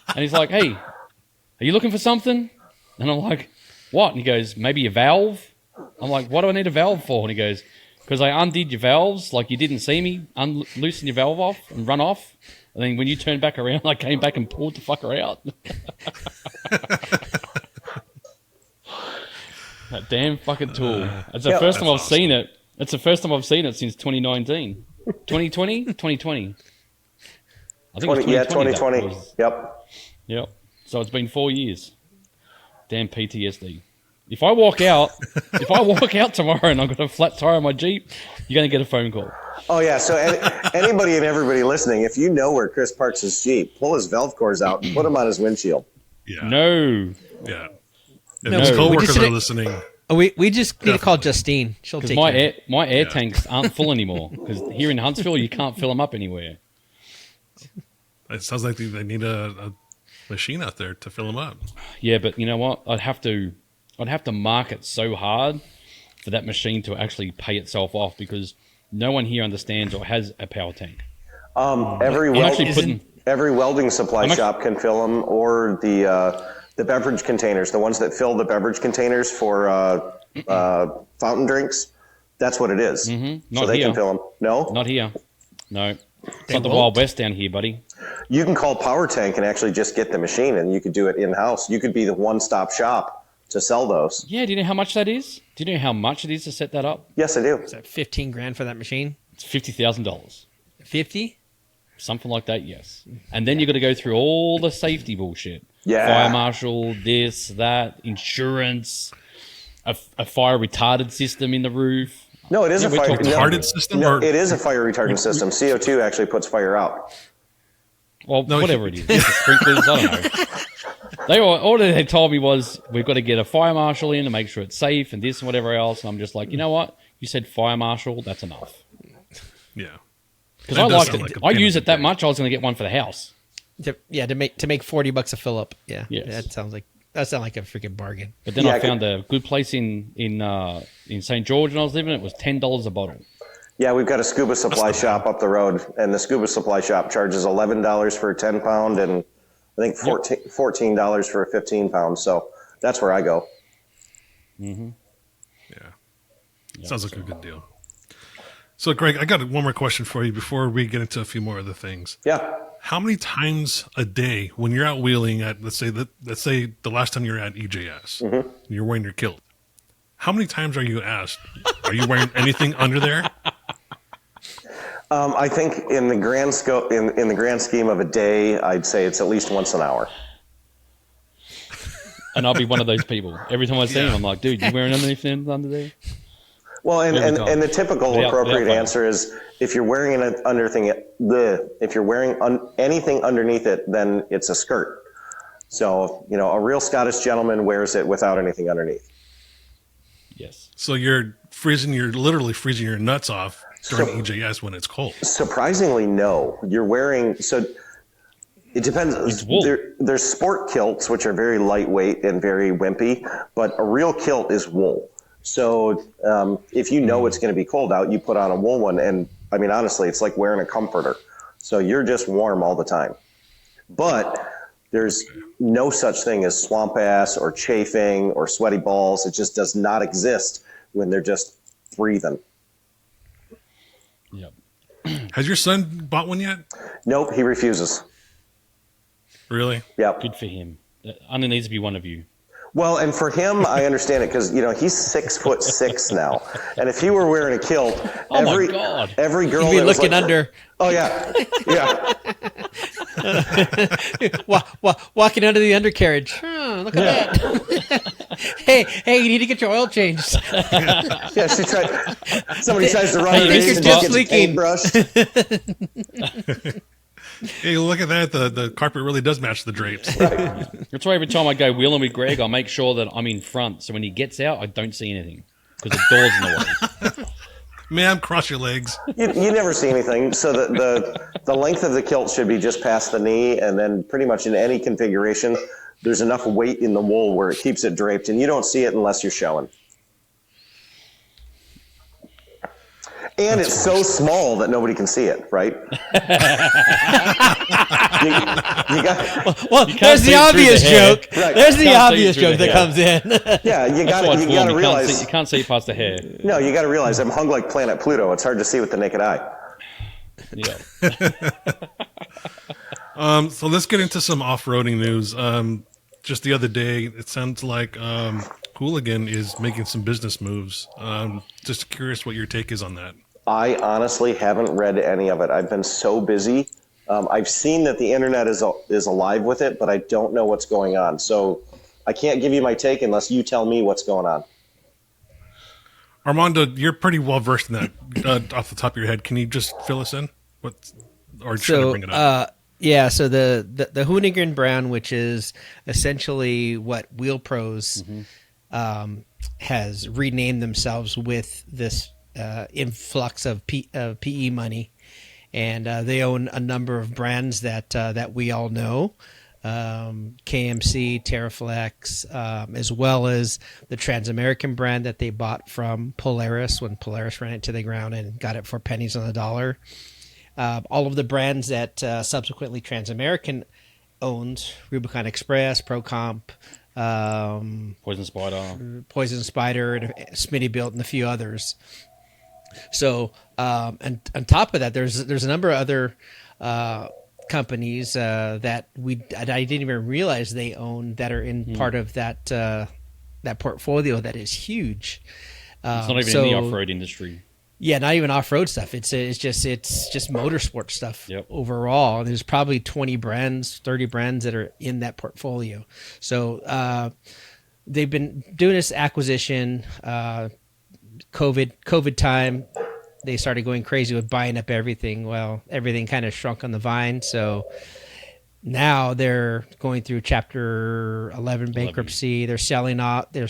And he's like, hey, are you looking for something? And I'm like, what? And he goes, maybe a valve? I'm like, what do I need a valve for? And he goes, because I undid your valves, like you didn't see me loosen your valve off and run off. And then when you turned back around, I came back and pulled the fucker out. That damn fucking tool. It's the first time I've seen it. It's the first time I've seen it since 2019. 2020? 2020. I think it was 2020. 2020. Was, Yep. Yep. So it's been 4 years. Damn PTSD. If I walk out tomorrow and I've got a flat tire on my Jeep, you're going to get a phone call. Oh yeah. So anybody and everybody listening, if you know where Chris parks his Jeep, pull his valve cores out and put them on his windshield. Yeah. No. Yeah. If No, his we coworkers just are didn't- listening. We just need to call Justine. She'll Because take care. my air tanks aren't full anymore. Because here in Huntsville, you can't fill them up anywhere. It sounds like they need a machine out there to fill them up. Yeah, but you know what? I'd have to market so hard for that machine to actually pay itself off because no one here understands or has a power tank. Every welding supply shop can fill them, or the beverage containers, the ones that fill the beverage containers for fountain drinks. That's what it is. Mm-hmm. So they can fill them. No, not here. No, it's not the Wild West down here, buddy. You can call Power Tank and actually just get the machine, and you could do it in house. You could be the one-stop shop to sell those. Yeah. Do you know how much that is? Do you know how much it is to set that up? Yes, I do. Is that $15,000 for that machine? It's $50,000. 50? Something like that, yes. And then you got to go through all the safety bullshit. Yeah. Fire marshal, this, that, insurance, a fire retardant system in the roof. No, it is a fire retardant system. No, Or it is a fire retardant system. CO2 actually puts fire out. Well, whatever it is. The sprinklers, I don't know. All they told me was, we've got to get a fire marshal in to make sure it's safe and this and whatever else. And I'm just like, you know what? You said fire marshal, that's enough. yeah. Because I like it. I use it that much, I was going to get one for the house. To make $40 a fill up. Yeah. Yes. That sounds like a freaking bargain. But then I found a good place in St. George when I was living. It was $10 a bottle. Yeah, we've got a scuba supply shop up the road, and the scuba supply shop charges $11 for a 10-pound and I think $14 for a 15-pound. So that's where I go. Mm-hmm. Yeah. Sounds like a good deal. So, Greg, I got one more question for you before we get into a few more other things. Yeah. How many times a day when you're out wheeling at, let's say the last time you were at EJS, and you're wearing your kilt, how many times are you asked, are you wearing anything under there? I think in the grand scope, in the grand scheme of a day, I'd say it's at least once an hour. And I'll be one of those people. Every time I see him, I'm like, dude, you wearing anything under there? Well, and the typical appropriate answer is if you're wearing anything underneath it, then it's a skirt. So, a real Scottish gentleman wears it without anything underneath. Yes. So you're literally freezing your nuts off during EJS when it's cold. Surprisingly, no. You're wearing, so it depends. It's wool. There's sport kilts, which are very lightweight and very wimpy, but a real kilt is wool. So if you know it's going to be cold out, you put on a wool one. And I mean, honestly, it's like wearing a comforter. So you're just warm all the time. But there's no such thing as swamp ass or chafing or sweaty balls. It just does not exist when they're just breathing. Yep. Has your son bought one yet? Nope, he refuses. Really? Yep. Good for him. Only needs to be one of you. Well, and for him, I understand it because he's 6'6" now, and if he were wearing a kilt, every girl he'd be that was looking under. Oh yeah, yeah. Walking under the undercarriage. Oh, look at that. hey, you need to get your oil changed. Yeah, somebody tries to run I her think face you're and just gets leaking. paintbrushed. Hey, look at that. The carpet really does match the drapes. That's why every time I go wheeling with Greg, I'll make sure that I'm in front. So when he gets out, I don't see anything because the door's in the way. Ma'am, cross your legs. You never see anything. So the length of the kilt should be just past the knee, and then pretty much in any configuration, there's enough weight in the wool where it keeps it draped, and you don't see it unless you're showing. And it's so small that nobody can see it, right? There's the obvious joke. Right. There's the obvious joke that comes in. Yeah, you got to realize. You can't see past the hair. No, you got to realize I'm hung like planet Pluto. It's hard to see with the naked eye. Yeah. So let's get into some off-roading news. Just the other day, it sounds like Hoonigan is making some business moves. Just curious what your take is on that. I honestly haven't read any of it. I've been so busy I've seen that the internet is alive with it, but I don't know what's going on. So I can't give you my take unless you tell me what's going on. Armando, you're pretty well versed in that off the top of your head. Can you just fill us in? Or should I bring it up? Yeah, so the Hoonigan brand, which is essentially what Wheel Pros has renamed themselves with this influx of PE money, and they own a number of brands that we all know, KMC, Terraflex, as well as the Trans-American brand that they bought from Polaris when Polaris ran it to the ground and got it for pennies on the dollar. All of the brands that subsequently Trans-American owns, Rubicon Express, ProComp, Poison Spider, and Smittybilt, and a few others. So, and on top of that, there's a number of other companies that I didn't even realize they own that are in part of that portfolio that is huge. It's not even in the off-road industry. Yeah, not even off-road stuff. It's just motorsport stuff overall. There's probably 20 brands, 30 brands that are in that portfolio. So they've been doing this acquisition. COVID time, they started going crazy with buying up everything. Well, everything kind of shrunk on the vine. So now they're going through Chapter 11 bankruptcy. They're selling off the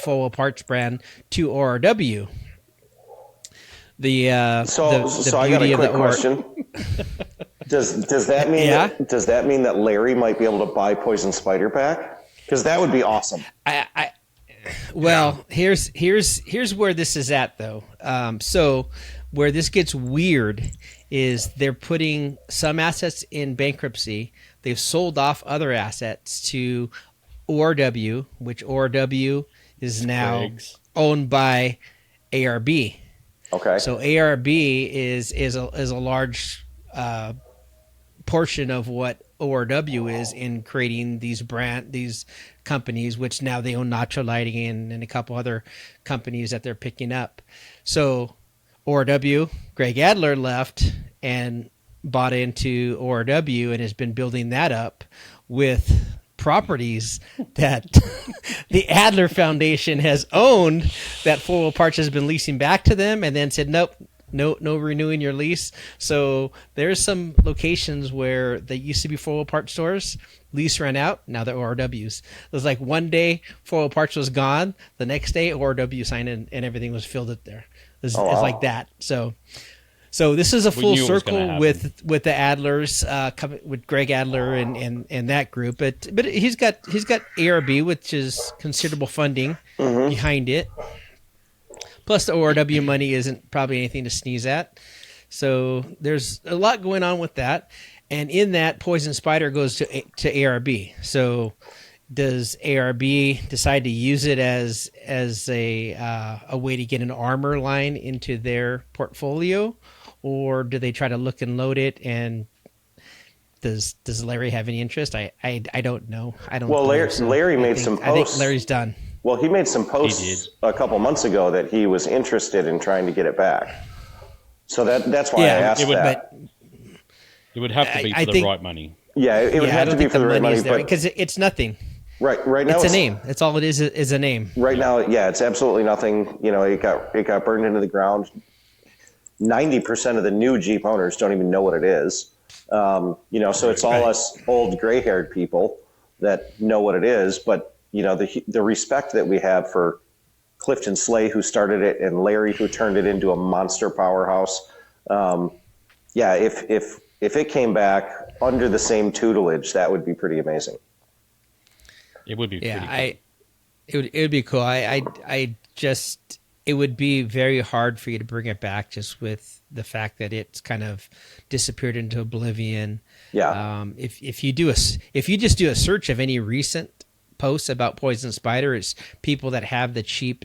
Full Wheel Parts brand to ORW. So I got a quick question. Does that mean that Larry might be able to buy Poison Spider back? Because that would be awesome. Well, here's where this is at though. So where this gets weird is they're putting some assets in bankruptcy. They've sold off other assets to ORW, which ORW is now owned by ARB. Okay. So ARB is a large portion of what ORW is in creating these companies, which now they own Nacho Lighting and a couple other companies that they're picking up. So ORW, Greg Adler left and bought into ORW and has been building that up with properties that the Adler Foundation has owned that Full Wheel Parts has been leasing back to them, and then said no renewing your lease. So there's some locations where they used to be Full Wheel Parts stores, lease ran out, now they're ORWs. It was like one day Full Wheel Parts was gone, the next day ORW signed in and everything was filled up there. It's like that. So this is a full circle with the Adlers, with Greg Adler and that group. But he's got ARB, which is considerable funding behind it. Plus the ORW money isn't probably anything to sneeze at. So there's a lot going on with that. And in that, Poison Spider goes to ARB. So does ARB decide to use it as a way to get an armor line into their portfolio? Or do they try to look and load it? And does Larry have any interest? I don't know. I don't. Well, Larry made some posts. I think Larry's done. Well, he made some posts a couple months ago that he was interested in trying to get it back. So that's why I asked that. It would have to be for the right money. Yeah, it would have to be for the right money, because it's nothing. Right now it's a name. That's all it is a name. Right now, yeah, it's absolutely nothing. You know, it got burned into the ground. 90% of the new Jeep owners don't even know what it is. So it's all us old gray-haired people that know what it is. But, the respect that we have for Clifton Slay, who started it, and Larry, who turned it into a monster powerhouse. If it came back under the same tutelage, that would be pretty amazing. It would be pretty cool. It would be cool. It would be very hard for you to bring it back just with the fact that it's kind of disappeared into oblivion. Yeah. If you just do a search of any recent posts about Poison Spider, it's people that have the cheap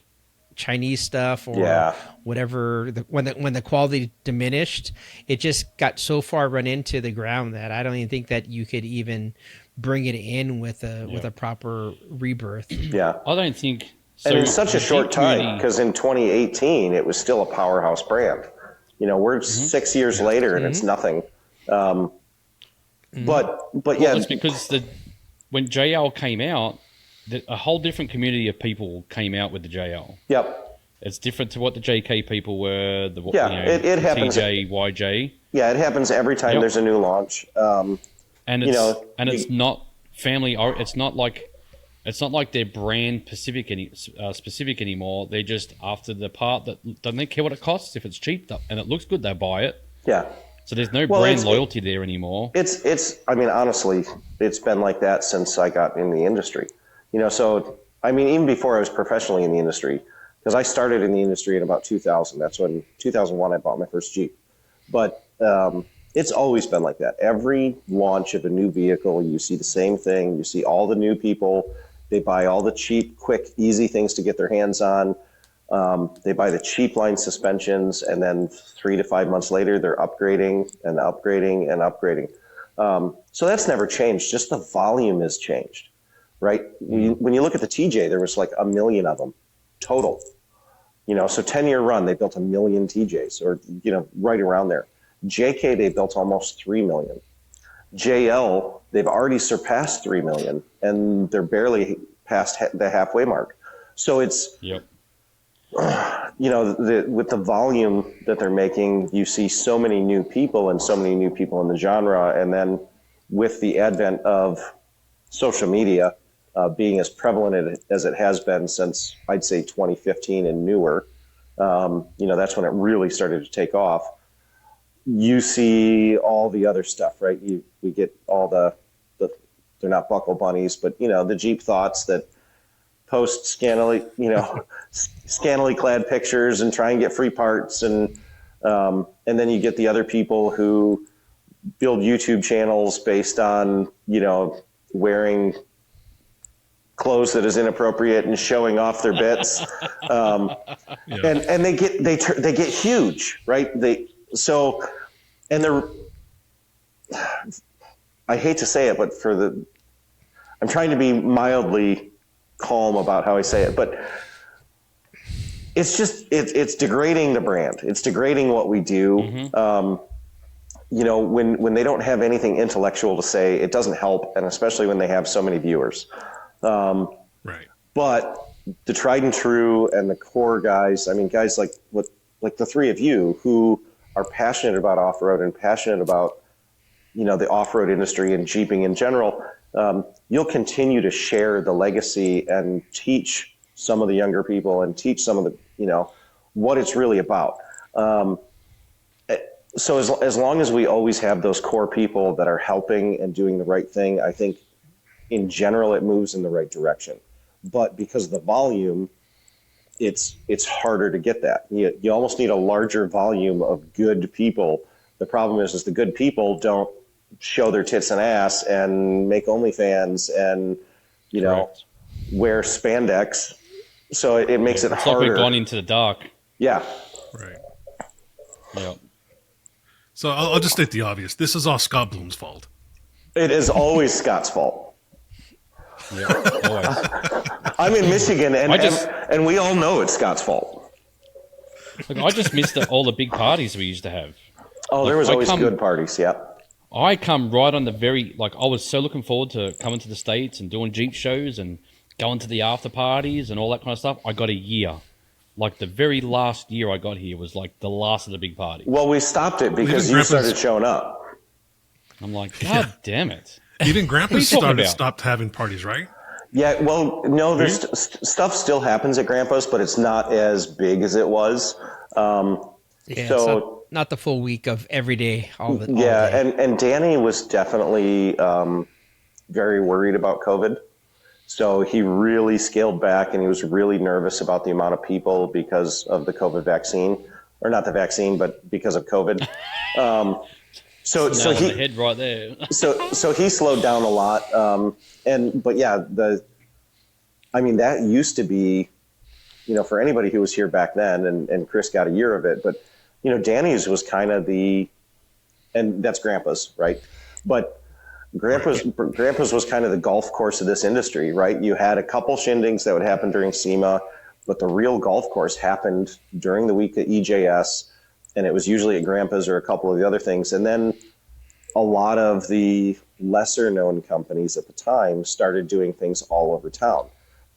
Chinese stuff or whatever. When the quality diminished, it just got so far run into the ground that I don't even think that you could even bring it in with a proper rebirth. Yeah. I don't think. And in such a short time, because in 2018, it was still a powerhouse brand. We're 6 years later and it's nothing. But Well, yeah, it's because when JL came out, a whole different community of people came out with the JL. yep. It's different to what the JK people were. It the happens. TJ, YJ. Yeah, it happens every time there's a new launch. And it's not family. It's not like they're brand specific anymore. They're just after the part that don't they care what it costs. If it's cheap and it looks good, they buy it. Yeah. So there's no brand loyalty there anymore. It's. I mean, honestly, it's been like that since I got in the industry. So I mean, even before I was professionally in the industry, because I started in the industry in about 2000. That's when 2001 I bought my first Jeep. But it's always been like that. Every launch of a new vehicle, you see the same thing. You see all the new people. They buy all the cheap, quick, easy things to get their hands on. They buy the cheap line suspensions, and then 3 to 5 months later, they're upgrading and upgrading and upgrading. So that's never changed. Just the volume has changed, right? When you look at the TJ, there was like 1 million of them total. So 10-year run, they built 1 million TJs, or right around there. JK, they built almost 3 million. JL, they've already surpassed 3 million, and they're barely past the halfway mark. So it's, Yep. with the volume that they're making, you see so many new people in the genre. And then with the advent of social media being as prevalent as it has been since, I'd say, 2015 and newer, that's when it really started to take off. You see all the other stuff, right? We get all the they're not buckle bunnies, but the Jeep thoughts that post scantily clad pictures and try and get free parts, and then you get the other people who build YouTube channels based on wearing clothes that is inappropriate and showing off their bits, and they get huge, right? I hate to say it, but I'm trying to be mildly calm about how I say it, but it's just it's degrading the brand. It's degrading what we do. When they don't have anything intellectual to say, it doesn't help, and especially when they have so many viewers. Right. But the tried and true and the core guys, I mean, guys like the three of you who are passionate about off-road and passionate about the off-road industry and Jeeping in general, you'll continue to share the legacy and teach some of the younger people and teach some of the, what it's really about. So as long as we always have those core people that are helping and doing the right thing, I think in general it moves in the right direction. But because of the volume, it's harder to get that. You almost need a larger volume of good people. The problem is the good people don't show their tits and ass and make OnlyFans and wear spandex, so it makes it harder. Like we've gone into the dark. Yeah. Right. Yeah. So I'll just state the obvious. This is all Scott Bloom's fault. It is always Scott's fault. Yeah, always. I'm in Michigan, and we all know it's Scott's fault. Look, I just missed all the big parties we used to have. Oh, there was always good parties, yeah. I come right on I was so looking forward to coming to the States and doing Jeep shows and going to the after parties and all that kind of stuff. I got a year. Like the very last year I got here was like the last of the big parties. Well, we stopped it because you started showing up. I'm like, God damn it. Even Grandpa's stopped having parties, right? Yeah, well, no, there's stuff still happens at Grandpa's, but it's not as big as it was. So not the full week of every day. All day. And Danny was definitely very worried about COVID. So he really scaled back, and he was really nervous about the amount of people because of the COVID vaccine, or not the vaccine, but because of COVID. So he the head right there. so he slowed down a lot. But that used to be, for anybody who was here back then, and Chris got a year of it, but Danny's was kind of and that's Grandpa's, right? But Grandpa's was kind of the golf course of this industry, right? You had a couple shindigs that would happen during SEMA, but the real golf course happened during the week at EJS, and it was usually at Grandpa's or a couple of the other things. And then a lot of the lesser known companies at the time started doing things all over town,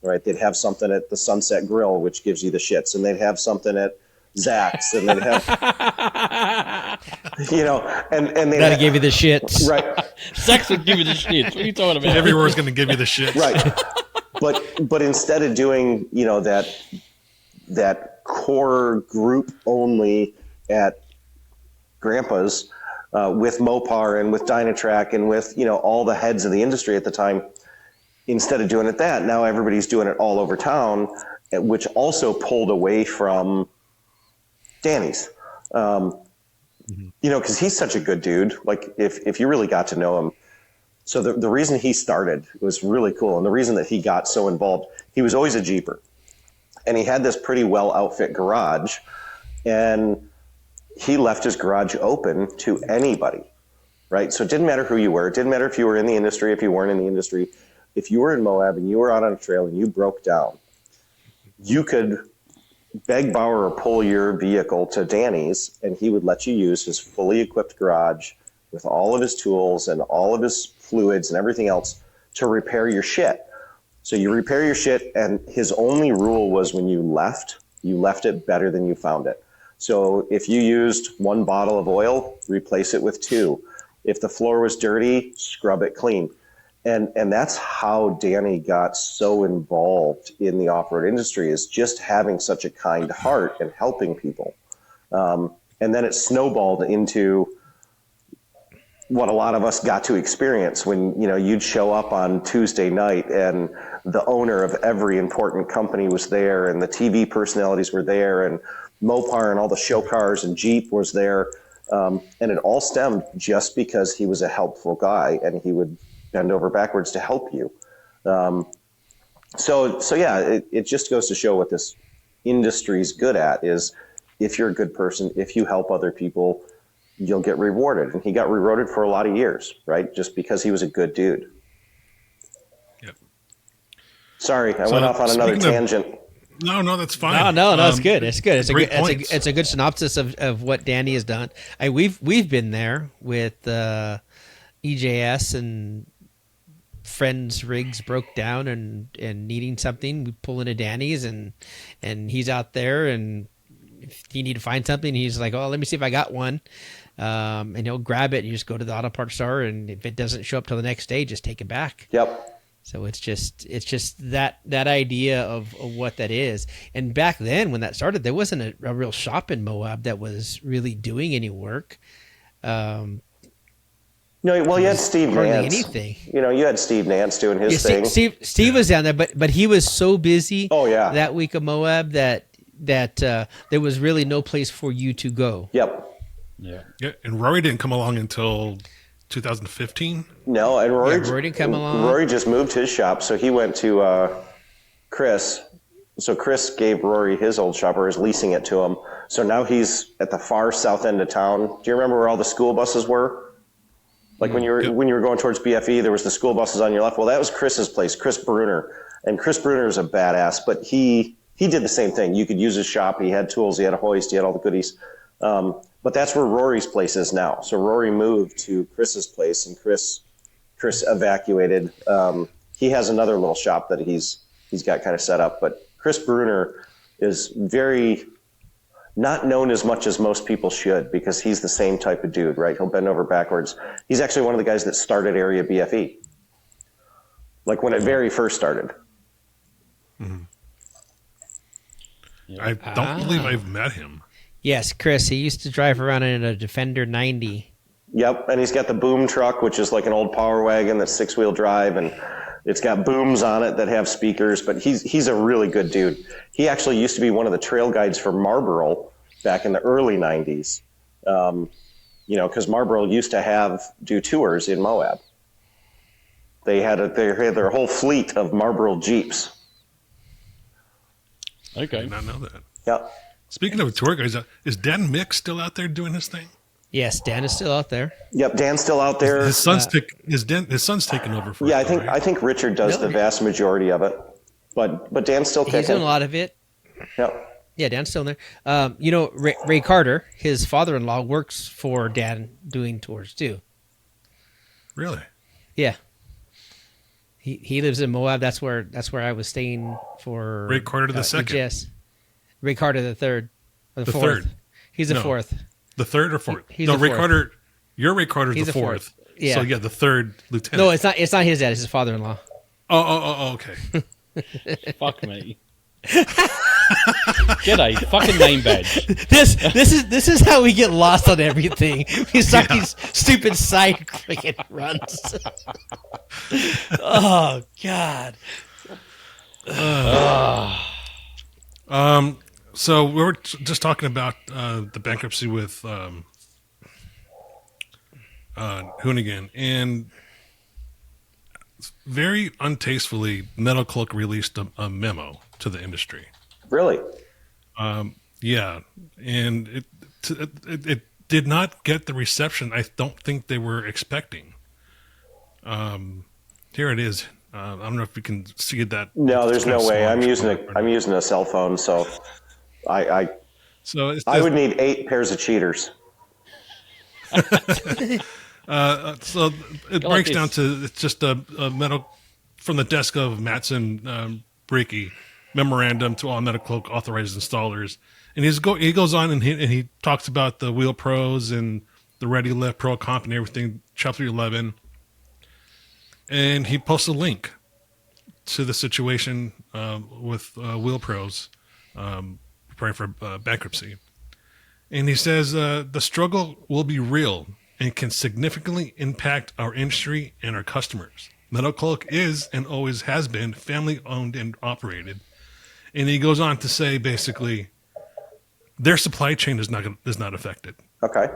right? They'd have something at the Sunset Grill, which gives you the shits, and they'd have something at Zach's, and they'd have, and they That'll give you the shits. right. Sex would give you the shits. What are you talking about? Everywhere's going to give you the shit. Right. But instead of doing, that core group only at Grandpa's, with Mopar and with Dynatrack and with, all the heads of the industry at the time, instead of doing it that, now everybody's doing it all over town, which also pulled away from Danny's. Because he's such a good dude. Like, if you really got to know him. So the reason he started was really cool. And the reason that he got so involved, he was always a Jeeper. And he had this pretty well outfit garage. And he left his garage open to anybody, right? So it didn't matter who you were. It didn't matter if you were in the industry, if you weren't in the industry. If you were in Moab and you were out on a trail and you broke down, you could beg, borrow, or pull your vehicle to Danny's, and he would let you use his fully equipped garage with all of his tools and all of his fluids and everything else to repair your shit. So you repair your shit, and his only rule was when you left it better than you found it. So if you used 1 bottle of oil, replace it with 2. If the floor was dirty, scrub it clean. And that's how Danny got so involved in the off-road industry, is just having such a kind heart and helping people. And then it snowballed into what a lot of us got to experience when, you'd show up on Tuesday night and the owner of every important company was there, and the TV personalities were there, and Mopar and all the show cars and Jeep was there. And it all stemmed just because he was a helpful guy, and he would bend over backwards to help you. So yeah, it just goes to show what this industry's good at is, if you're a good person, if you help other people, you'll get rewarded. And he got rewarded for a lot of years, right? Just because he was a good dude. Yep. Sorry, I went off on another tangent. No, that's fine. No, it's good. It's good. It's a good synopsis of what Danny has done. We've been there with EJS, and friends' rigs broke down and needing something. We pull into Danny's, and he's out there, and if you need to find something, he's like, oh, let me see if I got one. And he'll grab it, and you just go to the auto parts store, and if it doesn't show up till the next day, just take it back. Yep. So it's just that idea of what that is. And back then when that started, there wasn't a real shop in Moab that was really doing any work. No, well, you had Steve Nance. Anything. You had Steve Nance doing his thing. Steve was down there, but he was so busy. Oh yeah. That week of Moab that there was really no place for you to go. Yep. Yeah. And Rory didn't come along until 2015. No, and Rory didn't come along. Rory just moved his shop, so he went to Chris. So Chris gave Rory his old shop, or is leasing it to him. So now he's at the far south end of town. Do you remember where all the school buses were? Like when you were going towards BFE, there was the school buses on your left. Well, that was Chris's place, Chris Bruner. And Chris Bruner is a badass, but he did the same thing. You could use his shop. He had tools. He had a hoist. He had all the goodies. But that's where Rory's place is now. So Rory moved to Chris's place, and Chris evacuated. He has another little shop that he's got kind of set up. But Chris Bruner is very not known as much as most people should, because he's the same type of dude, right? He'll bend over backwards. He's actually one of the guys that started Area BFE, like when it very first started. Mm-hmm. I don't believe I've met him. Yes, Chris. He used to drive around in a Defender 90. Yep, and he's got the boom truck, which is like an old power wagon that's 6-wheel drive, and it's got booms on it that have speakers. But he's a really good dude. He actually used to be one of the trail guides for Marlboro back in the early 90s. Because Marlboro used to do tours in Moab. They had their whole fleet of Marlboro Jeeps. Okay. I did not know that. Yep. Speaking of tour guys, is Dan Mick still out there doing his thing? Yes, Dan is still out there. Yep, Dan's still out there. His son's taking over for. Yeah, it, I think Richard does the vast majority of it, but Dan's still kicking. He's doing a lot of it. Yep. Yeah, Dan's still in there. Ray Carter, his father-in-law, works for Dan doing tours too. Really? Yeah. He lives in Moab. That's where I was staying for. Ray Carter the second. Yes. Ray Carter the third. Or the fourth. Third. He's the No. fourth. The third or fourth? He's no, the Ray fourth. Carter. Your Ray Carter's He's the the fourth. Yeah. So yeah, the third lieutenant. No, it's not. It's not his dad. It's his father-in-law. Oh, okay. Fuck me. Get a fucking name badge. This is how we get lost on everything. We start these stupid side freaking runs. Oh God. So we were just talking about the bankruptcy with Hoonigan, and very untastefully, Metal Cloak released a memo to the industry. Really? Yeah, and it did not get the reception I don't think they were expecting. Here it is. I don't know if you can see that. No, there's no way. I'm using a a cell phone, so I would need 8 pairs of cheaters. So it breaks down to it's just a metal from the desk of Matson Bricky memorandum to all Metal Cloak authorized installers, and he goes on and he talks about the Wheel Pros and the Ready Lift Pro Comp and everything, Chapter 11, and he posts a link to the situation with Wheel Pros preparing for bankruptcy, and he says the struggle will be real and can significantly impact our industry and our customers. Metal Cloak is and always has been family owned and operated. And he goes on to say basically their supply chain is not affected. Okay.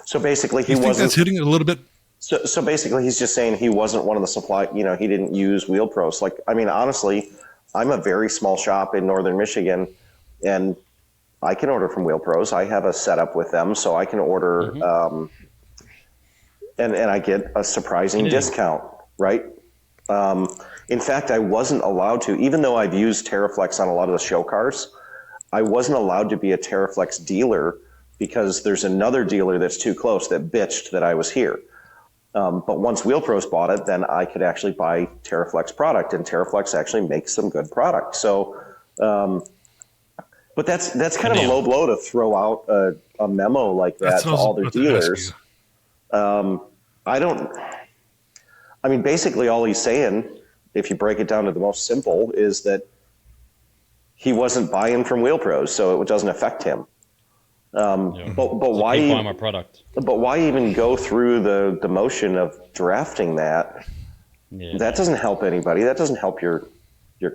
So basically he wasn't. wasn't. That's hitting it a little bit. So basically he's just saying he wasn't one of the supply, he didn't use Wheel Pros. Like, I mean, honestly, I'm a very small shop in northern Michigan, and I can order from Wheel Pros. I have a setup with them, so I can order, and I get a surprising discount, right? In fact, I wasn't allowed to, even though I've used TerraFlex on a lot of the show cars, I wasn't allowed to be a TerraFlex dealer because there's another dealer that's too close that bitched that I was here. But once Wheel Pros bought it, then I could actually buy TerraFlex product, and TerraFlex actually makes some good product. So, but that's kind of a low blow to throw out a memo like that to all their dealers. I mean, basically all he's saying, if you break it down to the most simple, is that he wasn't buying from Wheel Pros, so it doesn't affect him. But why? Keep buying my product. But why even go through the motion of drafting that? Yeah. That doesn't help anybody. That doesn't help your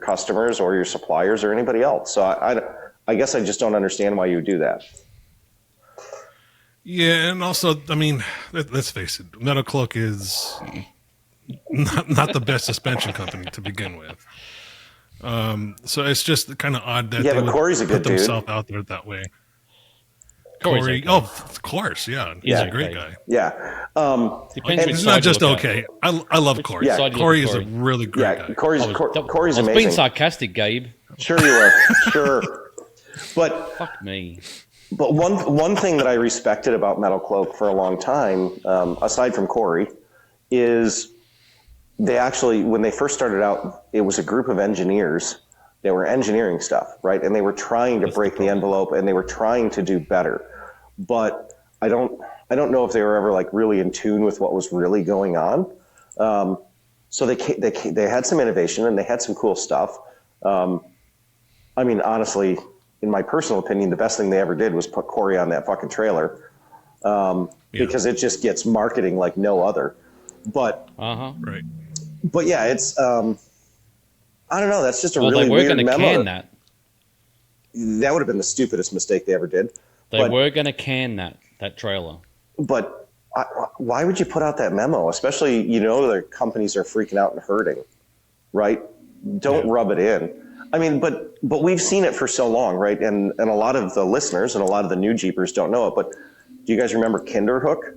customers or your suppliers or anybody else. So I guess I just don't understand why you would do that. Yeah, and also, I mean, let's face it, Metal Cloak is not the best suspension company to begin with. So it's just kind of odd that they would Corey's a good put themselves out there that way. Corey, okay. Of course, yeah, he's a great guy. Yeah, it's not just okay. I love Corey. Yeah, Corey is a really great guy. Corey's amazing. I was being sarcastic, Gabe. Sure you were. Sure, but fuck me. But one thing that I respected about Metal Cloak for a long time, aside from Corey, is they actually, when they first started out, it was a group of engineers. They were engineering stuff, right? And they were trying to break the envelope, and they were trying to do better. But I don't know if they were ever like really in tune with what was really going on. So they had some innovation and they had some cool stuff. I mean, honestly, in my personal opinion, the best thing they ever did was put Corey on that fucking trailer, because it just gets marketing like no other. But right. But yeah, it's I don't know. That's just a really they were weird going to memo. can that. That would have been the stupidest mistake they ever did. They were going to can that trailer. But why would you put out that memo? Especially, the companies are freaking out and hurting, right? Don't rub it in. I mean, but we've seen it for so long, right? And a lot of the listeners and a lot of the new Jeepers don't know it. But do you guys remember Kinderhook,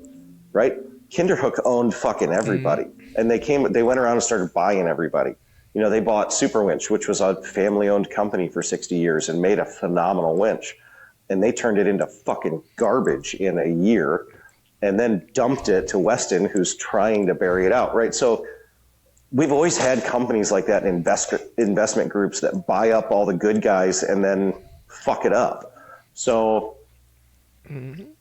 right? Kinderhook owned fucking everybody. And they went around and started buying everybody. They bought Super Winch, which was a family-owned company for 60 years and made a phenomenal winch. And they turned it into fucking garbage in a year. and then dumped it to Weston, who's trying to bury it out, right? So we've always had companies like that, investment groups that buy up all the good guys and then fuck it up. So, I mean,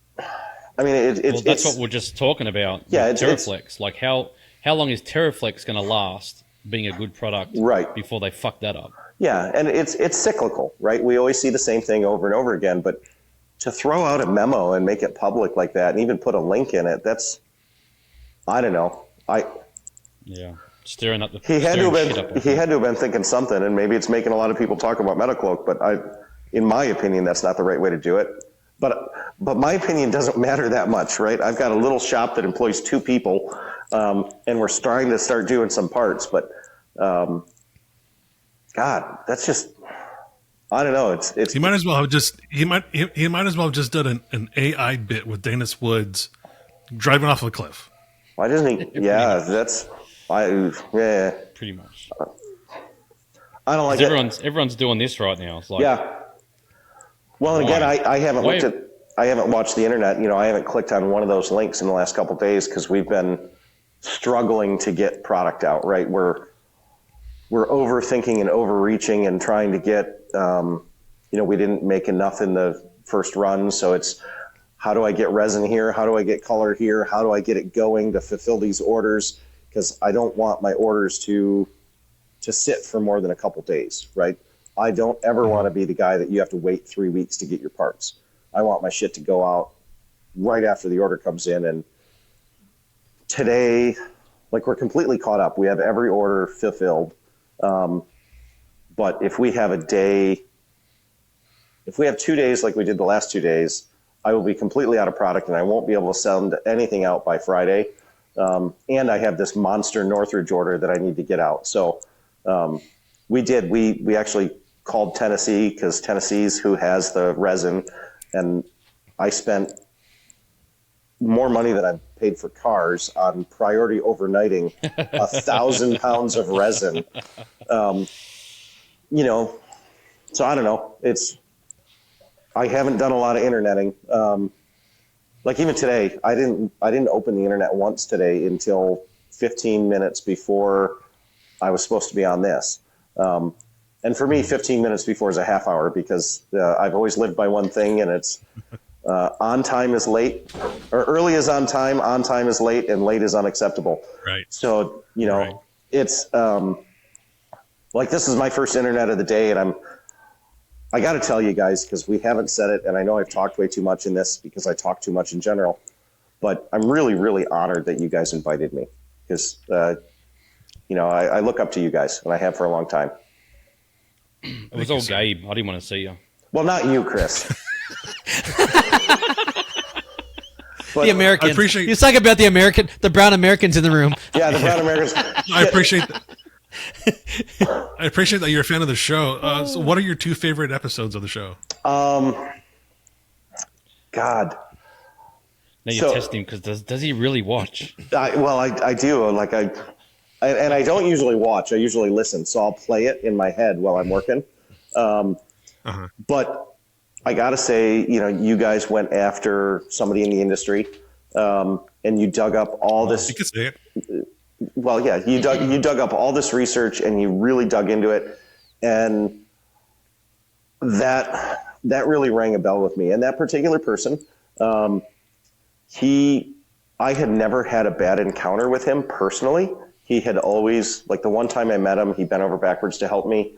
that's what we're just talking about. Yeah, Terraflex. Like how long is Terraflex going to last being a good product right before they fuck that up? Yeah, and it's cyclical, right? We always see the same thing over and over again, but to throw out a memo and make it public like that and even put a link in it, that's, I don't know. Yeah. Stirring up the he had to have been thinking something, and maybe it's making a lot of people talk about Metacloak, but in my opinion, that's not the right way to do it. But my opinion doesn't matter that much, right? I've got a little shop that employs 2 people, and we're starting to start doing some parts, but God, that's just, I don't know. It's he might as well have just he might as well have just done an AI bit with Dennis Woods driving off a cliff. Why doesn't he? Yeah, yeah. Pretty much. I don't like it. Everyone's doing this right now. It's like, yeah. Well, and again, I haven't I haven't watched the internet. I haven't clicked on one of those links in the last couple of days because we've been struggling to get product out. Right, we're overthinking and overreaching and trying to get. We didn't make enough in the first run, so it's how do I get resin here? How do I get color here? How do I get it going to fulfill these orders? Because I don't want my orders to sit for more than a couple days, right? I don't ever want to be the guy that you have to wait 3 weeks to get your parts. I want my shit to go out right after the order comes in. And today, we're completely caught up. We have every order fulfilled. But if we have 2 days like we did the last 2 days, I will be completely out of product and I won't be able to send anything out by Friday. And I have this monster Northridge order that I need to get out. So we actually called Tennessee because Tennessee's who has the resin, and I spent more money than I paid for cars on priority overnighting 1,000 pounds of resin. So I don't know. I haven't done a lot of interneting. Even today, I didn't open the internet once today until 15 minutes before I was supposed to be on this. And for me, 15 minutes before is a half hour because I've always lived by one thing, and it's on time is late, or early is on time is late, and late is unacceptable. Right. So, it's this is my first internet of the day, and I got to tell you guys, because we haven't said it, and I know I've talked way too much in this because I talk too much in general, but I'm really, really honored that you guys invited me because, I look up to you guys, and I have for a long time. It was all Gabe. I didn't want to see you. Well, not you, Chris. The Americans. I appreciate you talk about the brown Americans in the room. Yeah, the brown Americans. I appreciate that. I appreciate that you're a fan of the show. So what are your 2 favorite episodes of the show? God. Now you're testing because does he really watch? I do. And I don't usually watch. I usually listen. So I'll play it in my head while I'm working. But I got to say, you guys went after somebody in the industry, and you dug up all this. You can say it. Well, yeah, you dug up all this research and you really dug into it, and that really rang a bell with me. And that particular person, I had never had a bad encounter with him personally. He had always, the one time I met him, he bent over backwards to help me.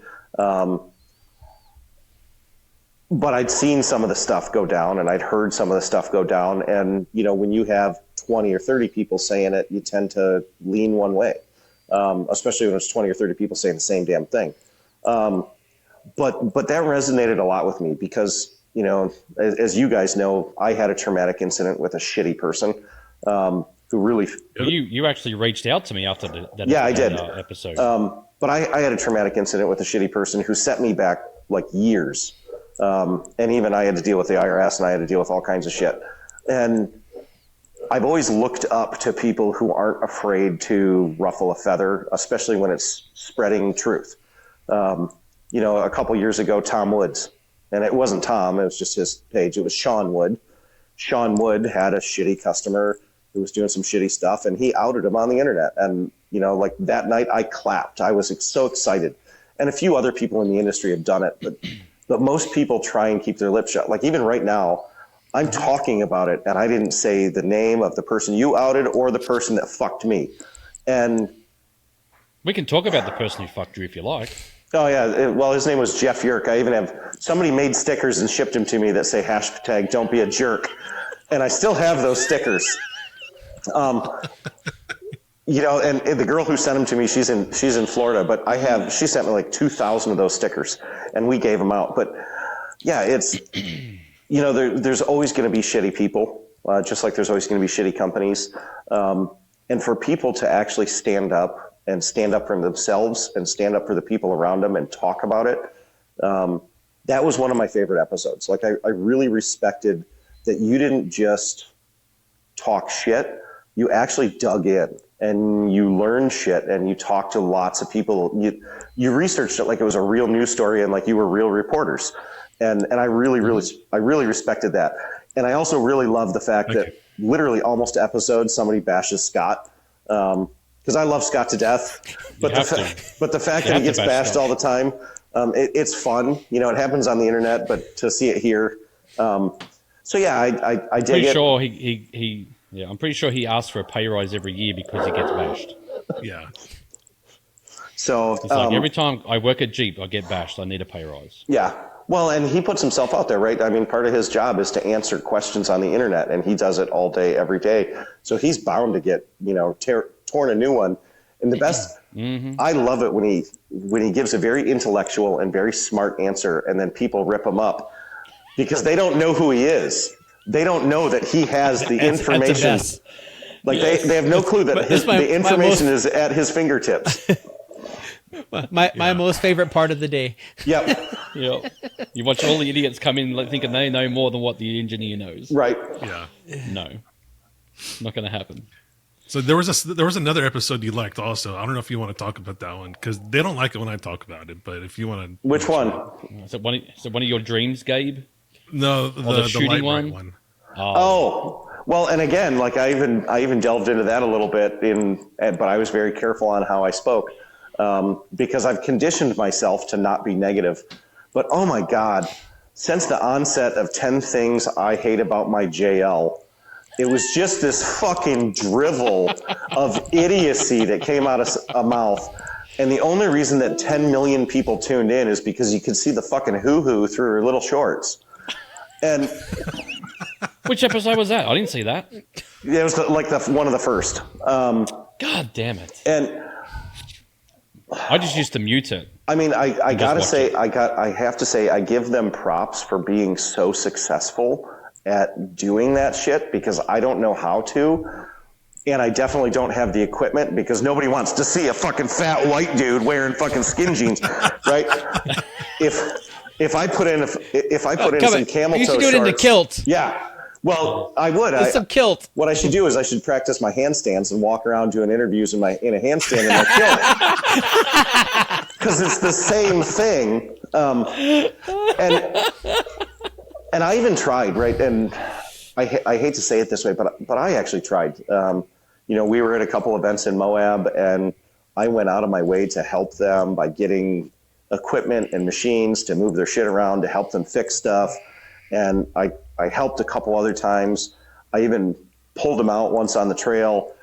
But I'd seen some of the stuff go down, and I'd heard some of the stuff go down. And, when you have 20 or 30 people saying it, you tend to lean one way, especially when it's 20 or 30 people saying the same damn thing. But that resonated a lot with me because, as you guys know, I had a traumatic incident with a shitty person who really... You actually reached out to me after that I did. Episode. But I had a traumatic incident with a shitty person who set me back years. And even I had to deal with the IRS, and I had to deal with all kinds of shit. And I've always looked up to people who aren't afraid to ruffle a feather, especially when it's spreading truth. A couple years ago, Tom Woods, and it wasn't Tom, it was just his page. It was Sean Wood. Sean Wood had a shitty customer who was doing some shitty stuff, and he outed him on the internet. And, like that night I clapped. I was so excited. And a few other people in the industry have done it, but most people try and keep their lips shut. Like even right now, I'm talking about it, and I didn't say the name of the person you outed or the person that fucked me. And we can talk about the person who fucked you if you like. Oh, yeah. Well, his name was Jeff Yerk. I even have somebody made stickers and shipped them to me that say #don't be a jerk. And I still have those stickers. And the girl who sent them to me, she's in Florida, but she sent me like 2,000 of those stickers, and we gave them out. But yeah, it's, there's always going to be shitty people, just like there's always going to be shitty companies. And for people to actually stand up for themselves and stand up for the people around them and talk about it. That was one of my favorite episodes. Like I really respected that you didn't just talk shit. You actually dug in and you learned shit and you talked to lots of people. You researched it like it was a real news story and like you were real reporters. And I really respected that. And I also really love the fact that literally almost episode somebody bashes Scott. Because I love Scott to death, but the fact that he gets bashed all the time, it's fun. It happens on the internet, but to see it here, so yeah, I dig it. Sure I'm pretty sure he asks for a pay rise every year because he gets bashed. Yeah. So it's like every time I work at Jeep, I get bashed. I need a pay rise. Yeah. Well, and he puts himself out there, right? I mean, part of his job is to answer questions on the internet, and he does it all day, every day. So he's bound to get, torn a new one. And the best, I love it when he gives a very intellectual and very smart answer, and then people rip him up because they don't know who he is. They don't know that he has the information. Like they have no clue that the information is at his fingertips. My most favorite part of the day. Yep. Yeah. You watch all the idiots come in thinking they know more than what the engineer knows. Right. Yeah. No. Not going to happen. So there was another episode you liked also. I don't know if you want to talk about that one because they don't like it when I talk about it. But if you want to, which one? Is it one of your dreams, Gabe? No, the shooting one. Oh. Well, and again, like I even delved into that a little bit but I was very careful on how I spoke because I've conditioned myself to not be negative. But oh my God, since the onset of 10 things I hate about my JL. It was just this fucking drivel of idiocy that came out of a mouth. And the only reason that 10 million people tuned in is because you could see the fucking hoo-hoo through her little shorts. And which episode was that? I didn't see that. It was one of the first. God damn it. And I just used to mute it. I mean, I have to say, I give them props for being so successful at doing that shit because I don't know how to, and I definitely don't have the equipment because nobody wants to see a fucking fat white dude wearing fucking skin jeans, right? If I put in some camel toe shorts, you should do it in the kilt. Yeah, well, I would. Some kilt. What I should do is I should practice my handstands and walk around doing interviews in a handstand in my kilt because it's the same thing. And I even tried, right? And I hate to say it this way, but I actually tried. We were at a couple events in Moab, and I went out of my way to help them by getting equipment and machines to move their shit around, to help them fix stuff. And I helped a couple other times. I even pulled them out once on the trail,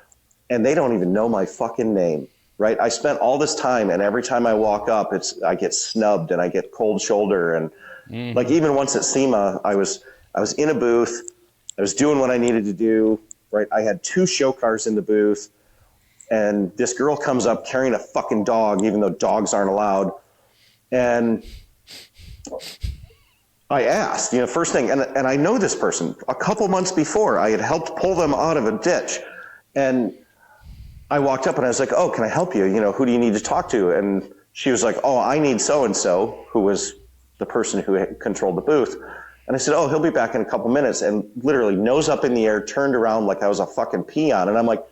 and they don't even know my fucking name, right? I spent all this time, and every time I walk up, I get snubbed and I get cold shoulder. And like even once at SEMA, I was in a booth. I was doing what I needed to do, right? I had 2 show cars in the booth, and this girl comes up carrying a fucking dog, even though dogs aren't allowed. And I asked, first thing, and I know this person. A couple months before, I had helped pull them out of a ditch. And I walked up and I was like, oh, can I help you? Who do you need to talk to? And she was like, oh, I need so-and-so, who was the person who had controlled the booth. And I said, oh, he'll be back in a couple minutes. And literally nose up in the air, turned around like I was a fucking peon. And I'm like,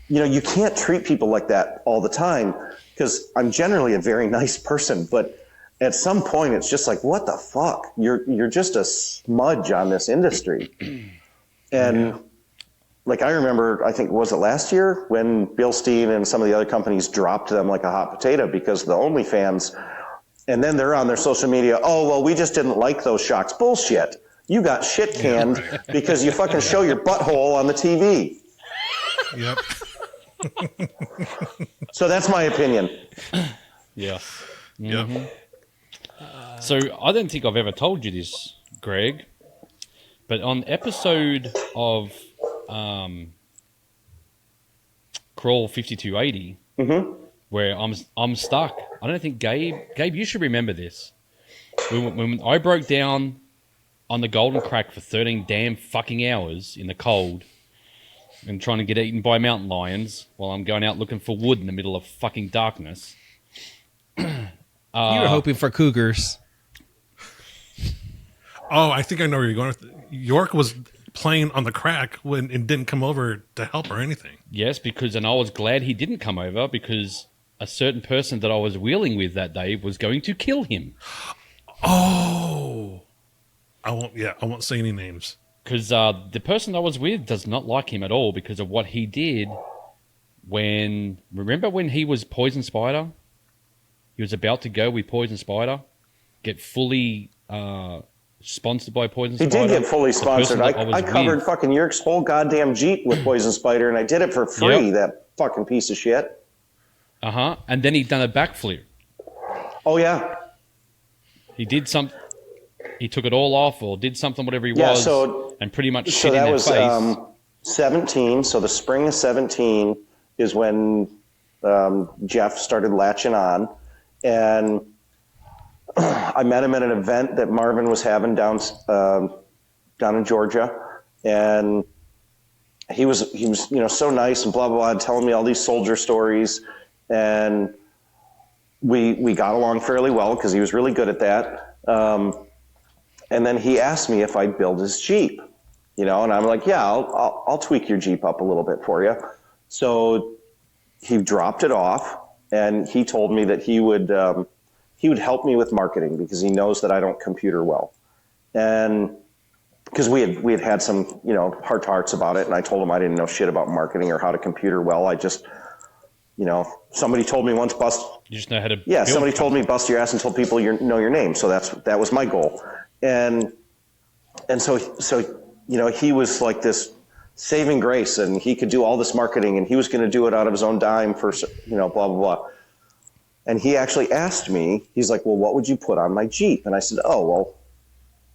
you can't treat people like that all the time because I'm generally a very nice person. But at some point it's just like, what the fuck? You're just a smudge on this industry. And like, I remember, I think, was it last year when Bill Steen and some of the other companies dropped them like a hot potato because of the OnlyFans. And then they're on their social media. Oh, well, we just didn't like those shocks. Bullshit. You got shit canned because you fucking show your butthole on the TV. Yep. So that's my opinion. Yeah. Yep. So I don't think I've ever told you this, Greg, but on episode of Crawl 5280, where I'm stuck. I don't think Gabe, you should remember this. When I broke down on the Golden Crack for 13 damn fucking hours in the cold and trying to get eaten by mountain lions while I'm going out looking for wood in the middle of fucking darkness. You were hoping for cougars. Oh, I think I know where you're going with. York was playing on the crack and didn't come over to help or anything. Yes, and I was glad he didn't come over because a certain person that I was wheeling with that day was going to kill him. Oh, I won't say any names. Because the person I was with does not like him at all because of what he did remember when he was Poison Spider? He was about to go with Poison Spider, get fully sponsored by Poison Spider. He did get fully sponsored. I covered fucking Yerk's whole goddamn Jeep with Poison Spider, and I did it for free, that fucking piece of shit. And then he'd done a backflip. Oh, yeah. He did he took it all off or did something, whatever he was, and pretty much shit in their face. So that was 17. So the spring of 17 is when Jeff started latching on. And I met him at an event that Marvin was having down in Georgia. And he was so nice and blah, blah, blah, telling me all these soldier stories. And we got along fairly well because he was really good at that. And then he asked me if I'd build his Jeep, and I'm like, yeah, I'll tweak your Jeep up a little bit for you. So he dropped it off, and he told me that he would help me with marketing because he knows that I don't computer well. And because we had some, heart to hearts about it. And I told him I didn't know shit about marketing or how to computer well. I just, somebody told me once you just know how to. Yeah. Somebody told me bust your ass and told people know your name. So that was my goal. And so, he was like this saving grace, and he could do all this marketing, and he was going to do it out of his own dime for, blah, blah, blah. And he actually asked me, he's like, well, what would you put on my Jeep? And I said, oh,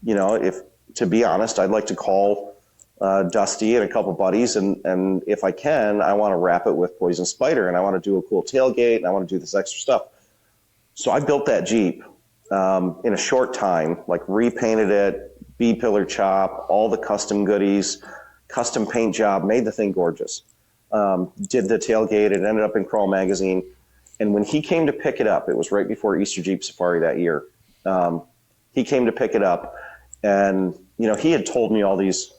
well, to be honest, I'd like to call Dusty and a couple buddies, and if I can, I want to wrap it with Poison Spider, and I want to do a cool tailgate, and I want to do this extra stuff. So I built that Jeep in a short time, like repainted it, B-pillar chop, all the custom goodies, custom paint job, made the thing gorgeous. Did the tailgate, it ended up in Crawl Magazine. And when he came to pick it up, it was right before Easter Jeep Safari that year. He came to pick it up, and he had told me all these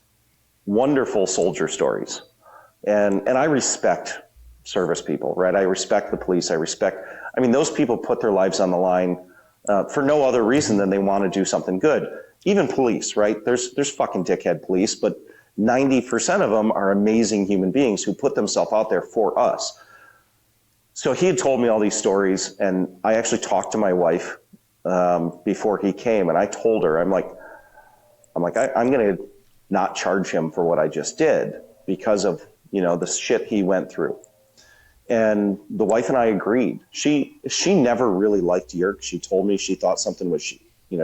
wonderful soldier stories. And I respect service people, right? I respect the police. Those people put their lives on the line for no other reason than they want to do something good. Even police, right? There's fucking dickhead police, but 90% of them are amazing human beings who put themselves out there for us. So he had told me all these stories, and I actually talked to my wife before he came, and I told her, I'm like, I'm going to not charge him for what I just did because of, the shit he went through. And the wife and I agreed. She never really liked Yerk. She told me she thought something was,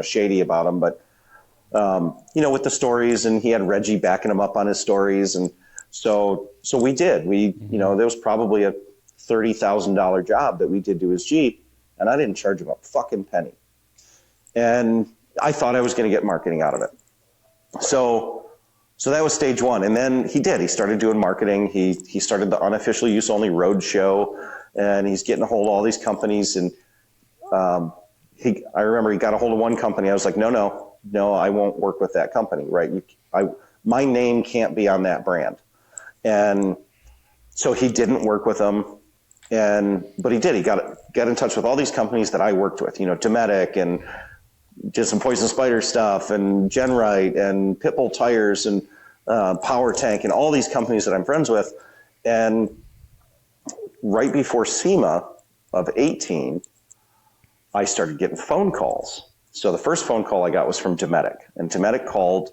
shady about him, but with the stories, and he had Reggie backing him up on his stories. And so we did, there was probably a $30,000 job that we did to his Jeep, and I didn't charge him a fucking penny. And I thought I was going to get marketing out of it. So that was stage one. And then he started doing marketing. He started the Unofficial Use Only road show, and he's getting a hold of all these companies. And I remember he got a hold of one company. I was like, no, I won't work with that company, right? My name can't be on that brand. And so he didn't work with them. But he did. He got in touch with all these companies that I worked with, Dometic, and did some Poison Spider stuff, and Genrite, and Pitbull Tires, and Power Tank, and all these companies that I'm friends with. And right before SEMA of 18, I started getting phone calls. So the first phone call I got was from Dometic, and Dometic called,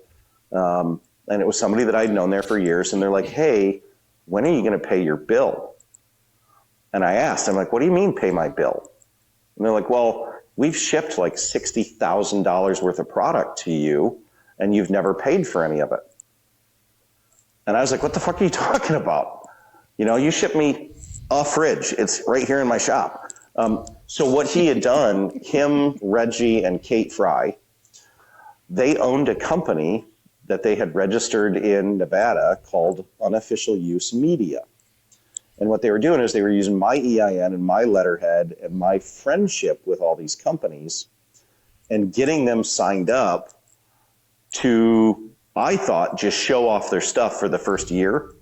and it was somebody that I'd known there for years, and they're like, hey, when are you going to pay your bill? And I asked, I'm like, what do you mean pay my bill? And they're like, well, we've shipped like $60,000 worth of product to you, and you've never paid for any of it. And I was like, what the fuck are you talking about? You shipped me a fridge. It's right here in my shop. So what he had done, him, Reggie, and Kate Fry, they owned a company that they had registered in Nevada called Unofficial Use Media. And what they were doing is they were using my EIN and my letterhead and my friendship with all these companies and getting them signed up to, I thought, just show off their stuff for the first year.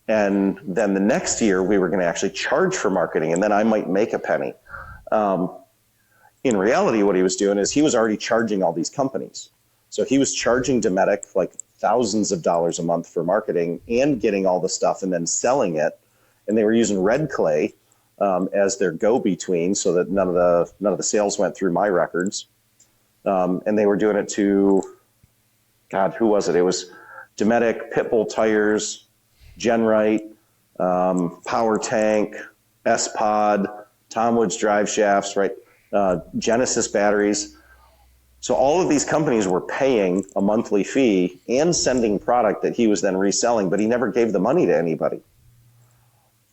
And then the next year we were going to actually charge for marketing, and then I might make a penny. In reality, what he was doing is he was already charging all these companies. So he was charging Dometic like thousands of dollars a month for marketing and getting all the stuff and then selling it. And they were using Red Clay as their go-between, so that none of the sales went through my records. And they were doing it to, God, who was it? It was Dometic, Pitbull Tires, Genrite, Power Tank, S-Pod, Tom Woods Drive Shafts, right? Genesis Batteries. So all of these companies were paying a monthly fee and sending product that he was then reselling, but he never gave the money to anybody.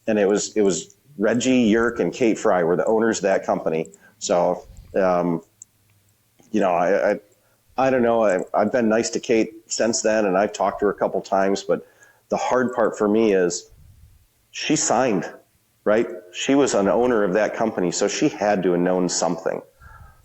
And it was Reggie, Yerk, and Kate Fry were the owners of that company. So, I don't know. I've been nice to Kate since then, and I've talked to her a couple times, but the hard part for me is she signed, right? She was an owner of that company, so she had to have known something.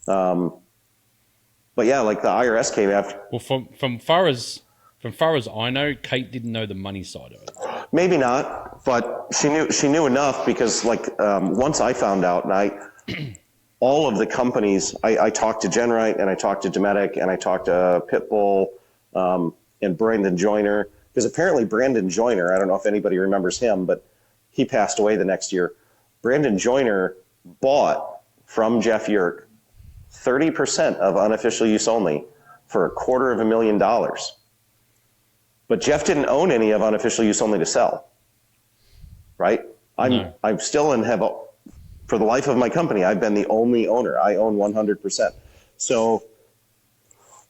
But yeah, like the IRS came after. Well, from far as I know, Kate didn't know the money side of it. Maybe not, but she knew enough, because once I found out, and all of the companies, I talked to Genrite, and I talked to Dometic, and I talked to Pitbull, and Brandon Joyner, because apparently Brandon Joyner, I don't know if anybody remembers him, but he passed away the next year. Brandon Joyner bought from Jeff Yerk 30% of Unofficial Use Only for $250,000. But Jeff didn't own any of Unofficial Use Only to sell, right? I'm still for the life of my company, I've been the only owner. I own 100%. So,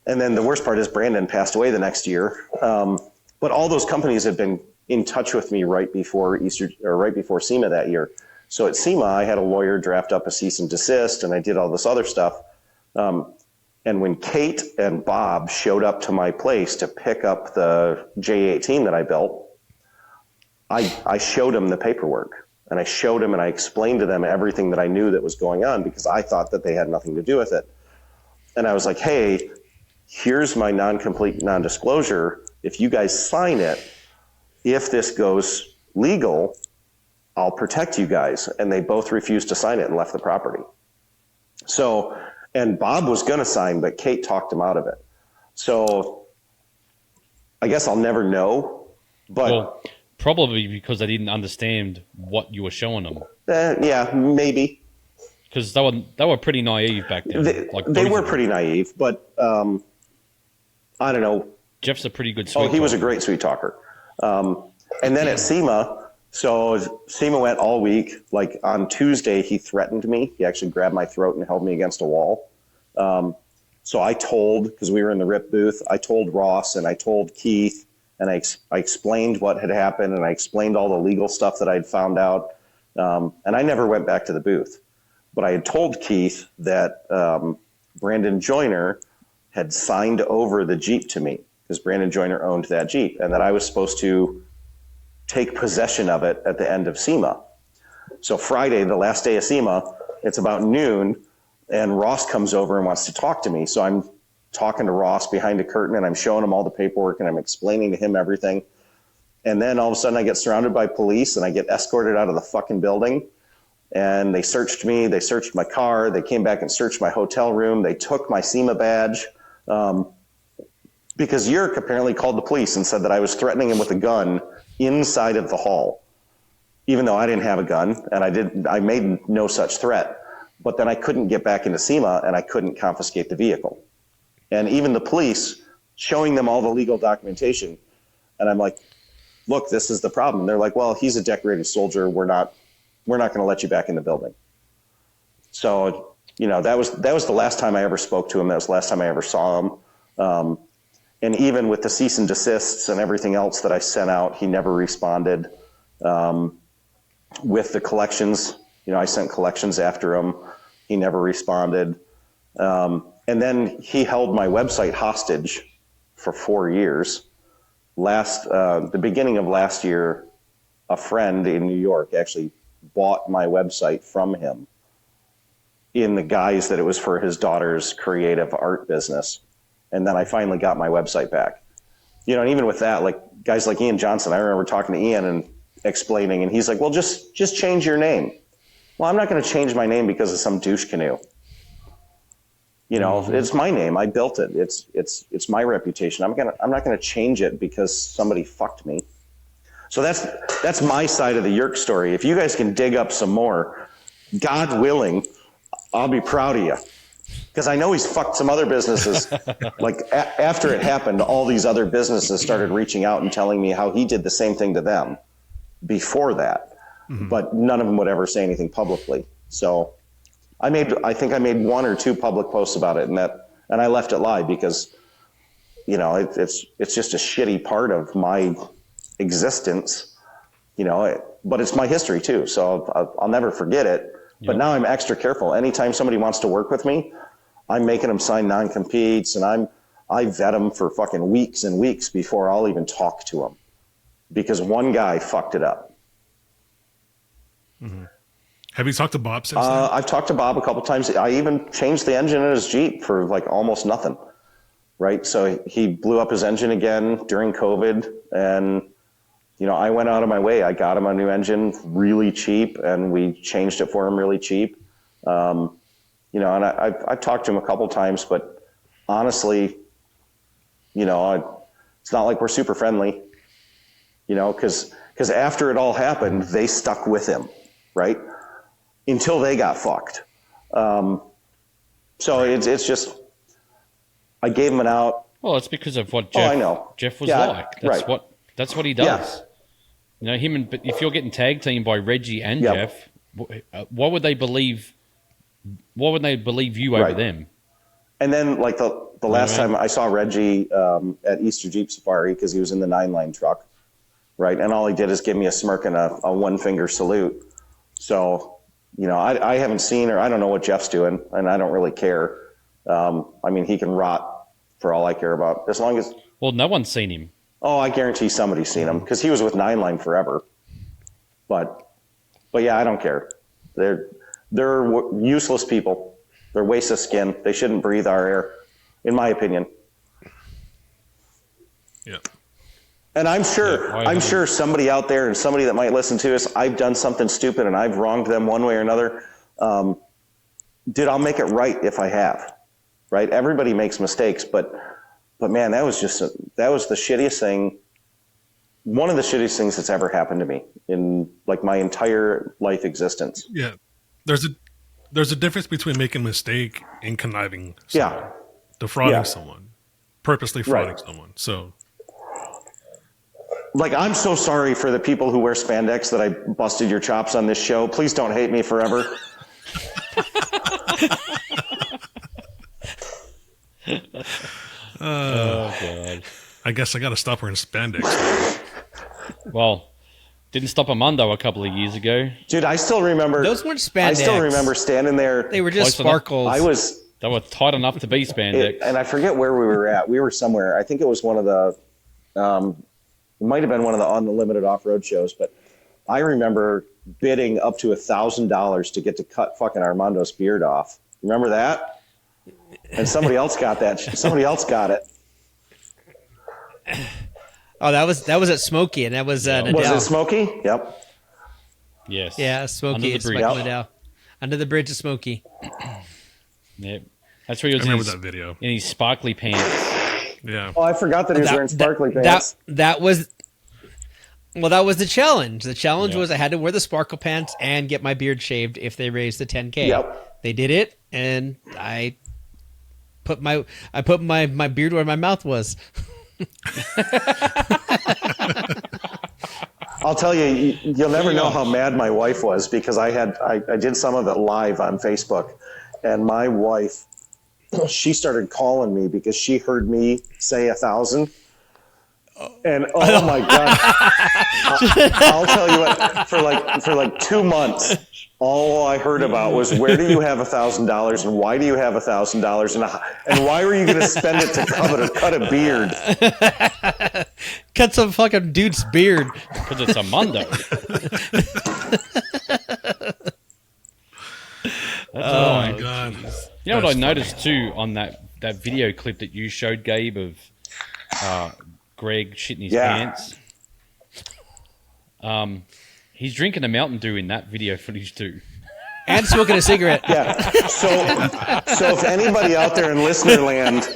and then the worst part is Brandon passed away the next year. But all those companies have been in touch with me right before SEMA that year. So at SEMA, I had a lawyer draft up a cease and desist, and I did all this other stuff. And when Kate and Bob showed up to my place to pick up the J18 that I built, I showed them the paperwork, and I showed them and I explained to them everything that I knew that was going on, because I thought that they had nothing to do with it. And I was like, hey, here's my non-complete non-disclosure. If you guys sign it, if this goes legal, I'll protect you guys. And they both refused to sign it and left the property. So, and Bob was going to sign, but Kate talked him out of it. So I guess I'll never know, but well, probably because they didn't understand what you were showing them. Yeah, maybe. Because they were pretty naive back then. They were pretty naive, but I don't know. Jeff's a pretty good sweet talker. He was a great sweet talker. And then at SEMA, so SEMA went all week. Like on Tuesday, he threatened me. He actually grabbed my throat and held me against a wall. So I told, because we were in the RIP booth, I told Ross and I told Keith, and I explained what had happened, and I explained all the legal stuff that I'd found out. And I never went back to the booth. But I had told Keith that Brandon Joyner had signed over the Jeep to me, because Brandon Joyner owned that Jeep, and that I was supposed to take possession of it at the end of SEMA. So Friday, the last day of SEMA, it's about noon, and Ross comes over and wants to talk to me. So I'm talking to Ross behind a curtain, and I'm showing him all the paperwork, and I'm explaining to him everything. And then all of a sudden I get surrounded by police, and I get escorted out of the fucking building. and they searched me. They searched my car. They came back and searched my hotel room. They took my SEMA badge because Yerk apparently called the police and said that I was threatening him with a gun inside of the hall, even though I didn't have a gun and I made no such threat. But then I couldn't get back into SEMA and I couldn't confiscate the vehicle. And even the police, showing them all the legal documentation, and I'm like, look, this is the problem. They're like, well, he's a decorated soldier. We're not going to let you back in the building. So, that was the last time I ever spoke to him. That was the last time I ever saw him. And even with the cease and desists and everything else that I sent out, he never responded. With the collections, I sent collections after him. He never responded. And then he held my website hostage for 4 years. The beginning of last year, a friend in New York actually bought my website from him in the guise that it was for his daughter's creative art business. And then I finally got my website back. And even with that, like guys like Ian Johnson, I remember talking to Ian and explaining, and he's like, well, just change your name. Well, I'm not going to change my name because of some douche canoe. It's my name. I built it. It's my reputation. I'm not going to change it because somebody fucked me. So that's my side of the Yerk story. If you guys can dig up some more, God willing, I'll be proud of you. Because I know he's fucked some other businesses. Like after it happened, all these other businesses started reaching out and telling me how he did the same thing to them before that. Mm-hmm. But none of them would ever say anything publicly. So I think I made 1 or 2 public posts about it, and I left it lie because, it's just a shitty part of my existence, but it's my history too. So I'll never forget it. But now I'm extra careful. Anytime somebody wants to work with me, I'm making them sign non-competes, and I vet them for fucking weeks and weeks before I'll even talk to them, because one guy fucked it up. Mm-hmm. Have you talked to Bob since then? I've talked to Bob a couple times. I even changed the engine in his Jeep for like almost nothing. Right. So he blew up his engine again during COVID, and I went out of my way. I got him a new engine really cheap, and we changed it for him really cheap. And I've talked to him a couple times, but honestly, it's not like we're super friendly, because after it all happened, they stuck with him, right? Until they got fucked. So it's just, I gave him an out. Well, it's because of what Jeff was like. That's what he does. Yeah. But if you're getting tag teamed by Reggie and Jeff, what would they believe? What would they believe you over them? And then, like the last time I saw Reggie at Easter Jeep Safari, because he was in the 9-line truck, right? And all he did is give me a smirk and a 1-finger salute. So, I haven't seen, or I don't know what Jeff's doing, and I don't really care. He can rot for all I care about, as long as. Well, no one's seen him. Oh, I guarantee somebody's seen him, because he was with 9-line forever. But yeah, I don't care. They're useless people. They're waste of skin. They shouldn't breathe our air, in my opinion. Yeah. And I'm sure somebody out there, and somebody that might listen to us, I've done something stupid and I've wronged them one way or another. Dude, I'll make it right if I have. Right? Everybody makes mistakes, but man, that was the shittiest thing. One of the shittiest things that's ever happened to me in like my entire life existence. Yeah. There's a difference between making a mistake and conniving someone, defrauding someone, purposely frauding someone. So, like, I'm so sorry for the people who wear spandex that I busted your chops on this show. Please don't hate me forever. Oh God! I guess I got to stop wearing spandex. Well, didn't stop Armando a couple of years ago. Dude, I still remember. Those weren't spandex. I still remember standing there. They were just sparkles. They were tight enough to be spandex. And I forget where we were at. We were somewhere. I think it was one of the. It might have been one of the On the Limited off-road shows, but I remember bidding up to $1,000 to get to cut fucking Armando's beard off. Remember that? And somebody else got that. Somebody else got it. Oh, that was at Smokey, and that was Nadell. Was it Smokey? Yep. Yes. Yeah, Smokey. Under the It's bridge. Mike Liddell. Under the bridge of Smokey. Yep. That's where he I was in remember his, that video. in his sparkly pants. Yeah. Oh, I forgot that he was wearing sparkly pants. That was the challenge. The challenge Yeah. was I had to wear the sparkle pants and get my beard shaved if they raised the 10K. Yep. They did it, and I put my beard where my mouth was. I'll tell you, you'll never know how mad my wife was because I did some of it live on Facebook, and my wife, she started calling me because she heard me say 1,000. And oh my God, I'll tell you what, for like 2 months, all I heard about was where do you have $1,000 and why do you have $1,000 and why were you going to spend it to cut a beard? Cut some fucking dude's beard. Because it's a Mondo. Oh my God. You know what That's I noticed too on that video clip that you showed, Gabe, of Greg shitting his pants? He's drinking a Mountain Dew in that video footage too. And smoking a cigarette. Yeah. So if anybody out there in listener land,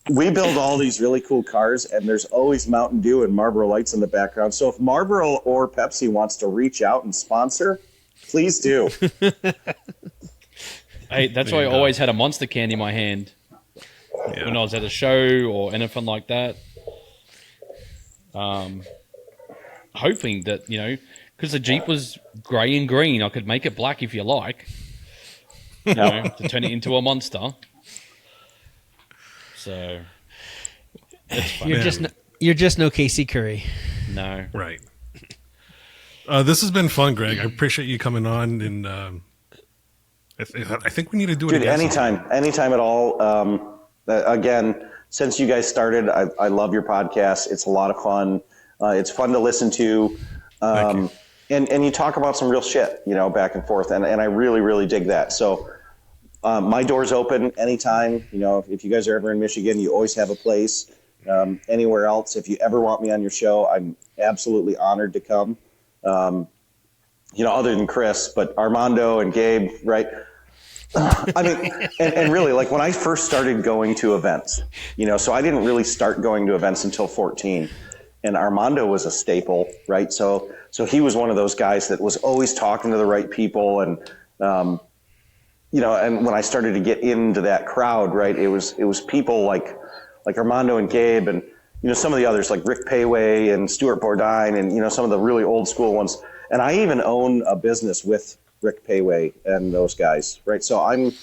we build all these really cool cars, and there's always Mountain Dew and Marlboro Lights in the background. So if Marlboro or Pepsi wants to reach out and sponsor, please do. Hey, that's why I always had a Monster can in my hand when I was at a show or anything like that. Hoping that, because the Jeep was grey and green, I could make it black if you like, to turn it into a monster. So it's fun. You're just no Casey Curry. No. Right. This has been fun, Greg. I appreciate you coming on, and I think we need to do it again. Anytime at all. Again, since you guys started, I love your podcast. It's a lot of fun. It's fun to listen to. And you talk about some real shit, back and forth. And I really, really dig that. So my door's open anytime. If you guys are ever in Michigan, you always have a place. Anywhere else, if you ever want me on your show, I'm absolutely honored to come. Other than Chris, but Armando and Gabe, right? I mean, and really, like when I first started going to events, so I didn't really start going to events until 14. And Armando was a staple, right? So he was one of those guys that was always talking to the right people. And, and when I started to get into that crowd, right, it was people like Armando and Gabe and, some of the others like Rick Payway and Stuart Bourdine and, some of the really old school ones. And I even own a business with Rick Payway and those guys, right? So I'm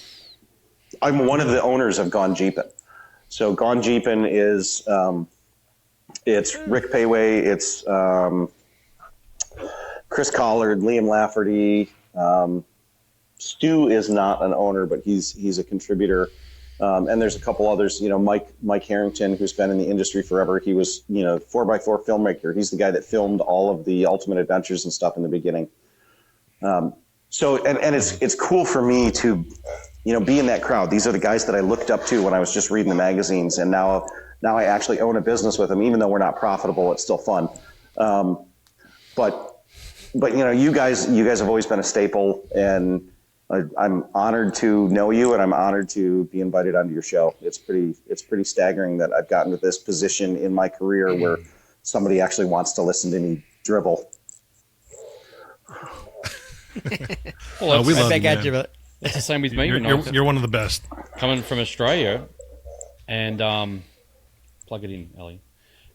one of the owners of Gone Jeepin'. So Gone Jeepin' is, it's Rick Payway, it's Chris Collard, Liam Lafferty. Stu is not an owner, but he's a contributor. And there's a couple others, Mike Harrington, who's been in the industry forever. He was, 4x4 filmmaker. He's the guy that filmed all of the Ultimate Adventures and stuff in the beginning. So it's cool for me to, be in that crowd. These are the guys that I looked up to when I was just reading the magazines, and now I actually own a business with them. Even though we're not profitable, it's still fun. But you guys have always been a staple, and I'm honored to know you, and I'm honored to be invited onto your show. It's pretty staggering that I've gotten to this position in my career where somebody actually wants to listen to me dribble. Well, we love back you, at man. you, but it's the same with me. when I was You're one of the best. coming from Australia, and plug it in, Ellie.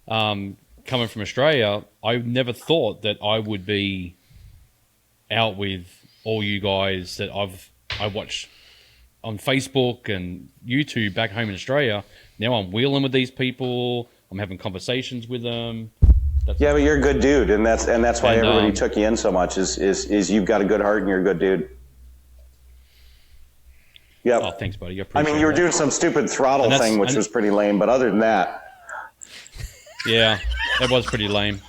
Coming from Australia, I never thought that I would be out with all you guys that I watch on Facebook and YouTube back home in Australia. Now I'm wheeling with these people. I'm having conversations with them. Yeah, but you're a good dude, and that's why everybody took you in so much. Is you've got a good heart and you're a good dude. Yeah. Oh, thanks, buddy. I mean, you were doing some stupid throttle thing, which was pretty lame. But other than that, yeah, that was pretty lame.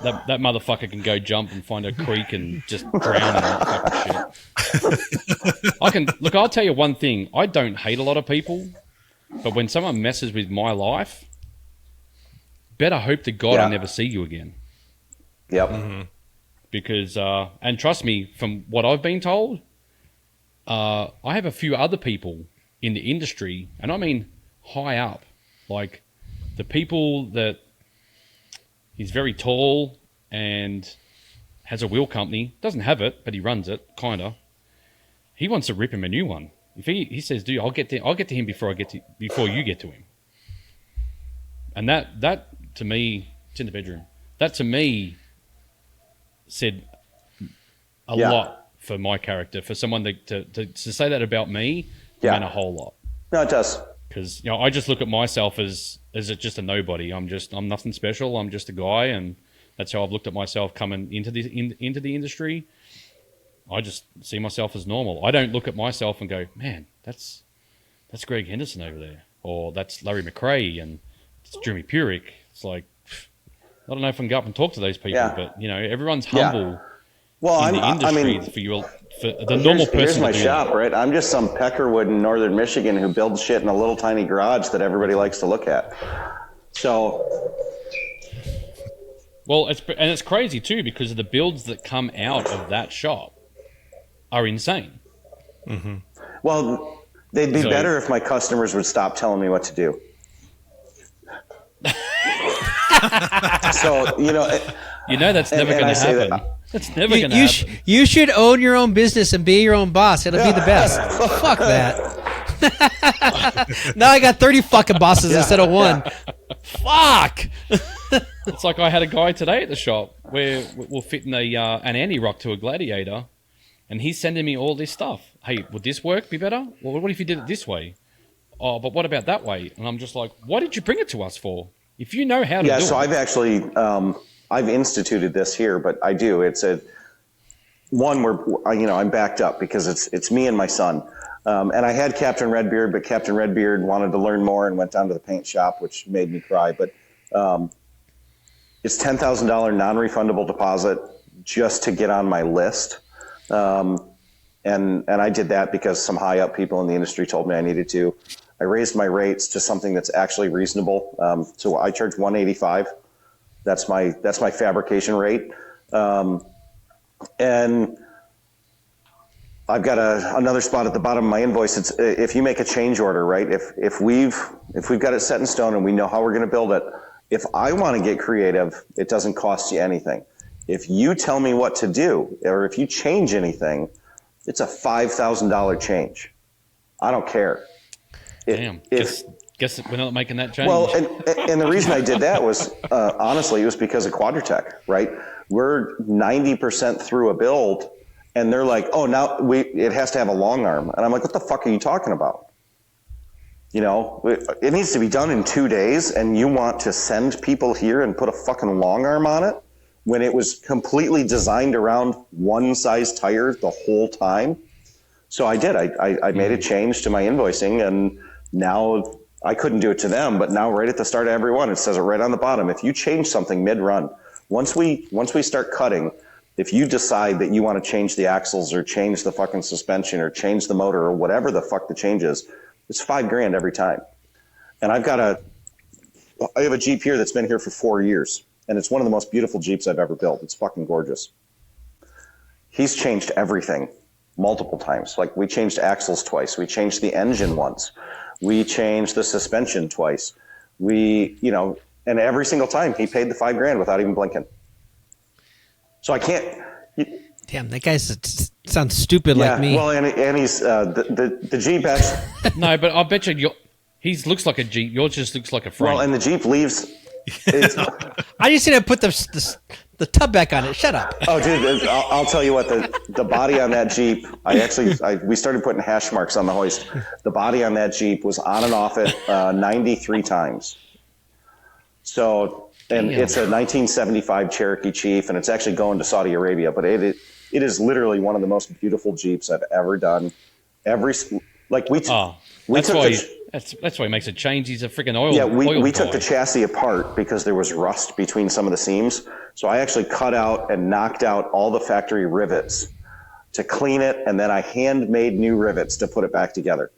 That motherfucker can go jump and find a creek and just drown in that fucking shit. I'll tell you one thing. I don't hate a lot of people, but when someone messes with my life, better hope to God I never see you again. Yep. Mm-hmm. because, and trust me, from what I've been told, I have a few other people in the industry, and I mean high up, like the people that he's very tall and has a wheel company, doesn't have it, but he runs it, kinda. He wants to rip him a new one. If he says, "Dude, I'll get to him before you get to him." And that to me, it's in the bedroom. That to me said a lot for my character. For someone to say that about me meant a whole lot. No, it does. Because I just look at myself as just a nobody. I'm nothing special. I'm just a guy, and that's how I've looked at myself coming into the industry. I just see myself as normal. I don't look at myself and go, "Man, that's Greg Henderson over there," or "That's Larry McRae," and it's Jeremy Purick. It's like, I don't know if I can go up and talk to those people, but everyone's humble. Well, in the industry for the normal person. Here's my shop, right? I'm just some peckerwood in northern Michigan who builds shit in a little tiny garage that everybody likes to look at. So, well, it's crazy too, because of the builds that come out of that shop are insane. Mm-hmm. Well, they'd be better if my customers would stop telling me what to do. So, that's never going to happen. That's never going to happen. You should own your own business and be your own boss. It'll be the best. Fuck that. Now I got 30 fucking bosses instead of one. Fuck. It's like I had a guy today at the shop where we're fitting an anti-rock to a Gladiator, and he's sending me all this stuff. Hey, would this work be better? Well, what if you did it this way? Oh, but what about that way? And I'm just like, why did you bring it to us for? If you know how to do it. Yeah, so I've actually, I've instituted this here, but I do. It's I'm backed up because it's me and my son. And I had Captain Redbeard, but Captain Redbeard wanted to learn more and went down to the paint shop, which made me cry. But it's $10,000 non-refundable deposit just to get on my list. And I did that because some high up people in the industry told me I needed to. I raised my rates to something that's actually reasonable. So I charge $185. That's my fabrication rate. And I've got another spot at the bottom of my invoice. It's if you make a change order, right? If we've got it set in stone and we know how we're going to build it, if I want to get creative, it doesn't cost you anything. If you tell me what to do, or if you change anything, it's a $5,000 change. I don't care. Guess we're not making that change. Well, and the reason I did that was, honestly, it was because of Quadratech, right? We're 90% through a build, and they're like, "Oh, now it has to have a long arm," and I'm like, "What the fuck are you talking about?" It needs to be done in 2 days, and you want to send people here and put a fucking long arm on it when it was completely designed around one size tire the whole time? So I did. I made a change to my invoicing, and now I couldn't do it to them, but now right at the start of every one, it says it right on the bottom. If you change something mid-run, once we start cutting, if you decide that you want to change the axles or change the fucking suspension or change the motor or whatever the fuck the change is, it's $5,000 every time. And I have a Jeep here that's been here for 4 years, and it's one of the most beautiful Jeeps I've ever built. It's fucking gorgeous. He's changed everything multiple times. Like, we changed axles twice. We changed the engine once. We changed the suspension twice. And every single time he paid the $5,000 without even blinking. So I can't. Damn, that guy sounds stupid like me. Well, and he's the Jeep actually. No, but I bet you he looks like a Jeep. Yours just looks like a frame. Well, and the Jeep leaves. I just need to put the tub back on it. Shut up. Oh, dude, I'll tell you what. The body on that Jeep, we started putting hash marks on the hoist. The body on that Jeep was on and off it 93 times. So, and it's a 1975 Cherokee Chief, and it's actually going to Saudi Arabia. But it is literally one of the most beautiful Jeeps I've ever done. That's why he makes a change. He's a freaking oil. Yeah, we took the chassis apart because there was rust between some of the seams. So I actually cut out and knocked out all the factory rivets to clean it, and then I handmade new rivets to put it back together.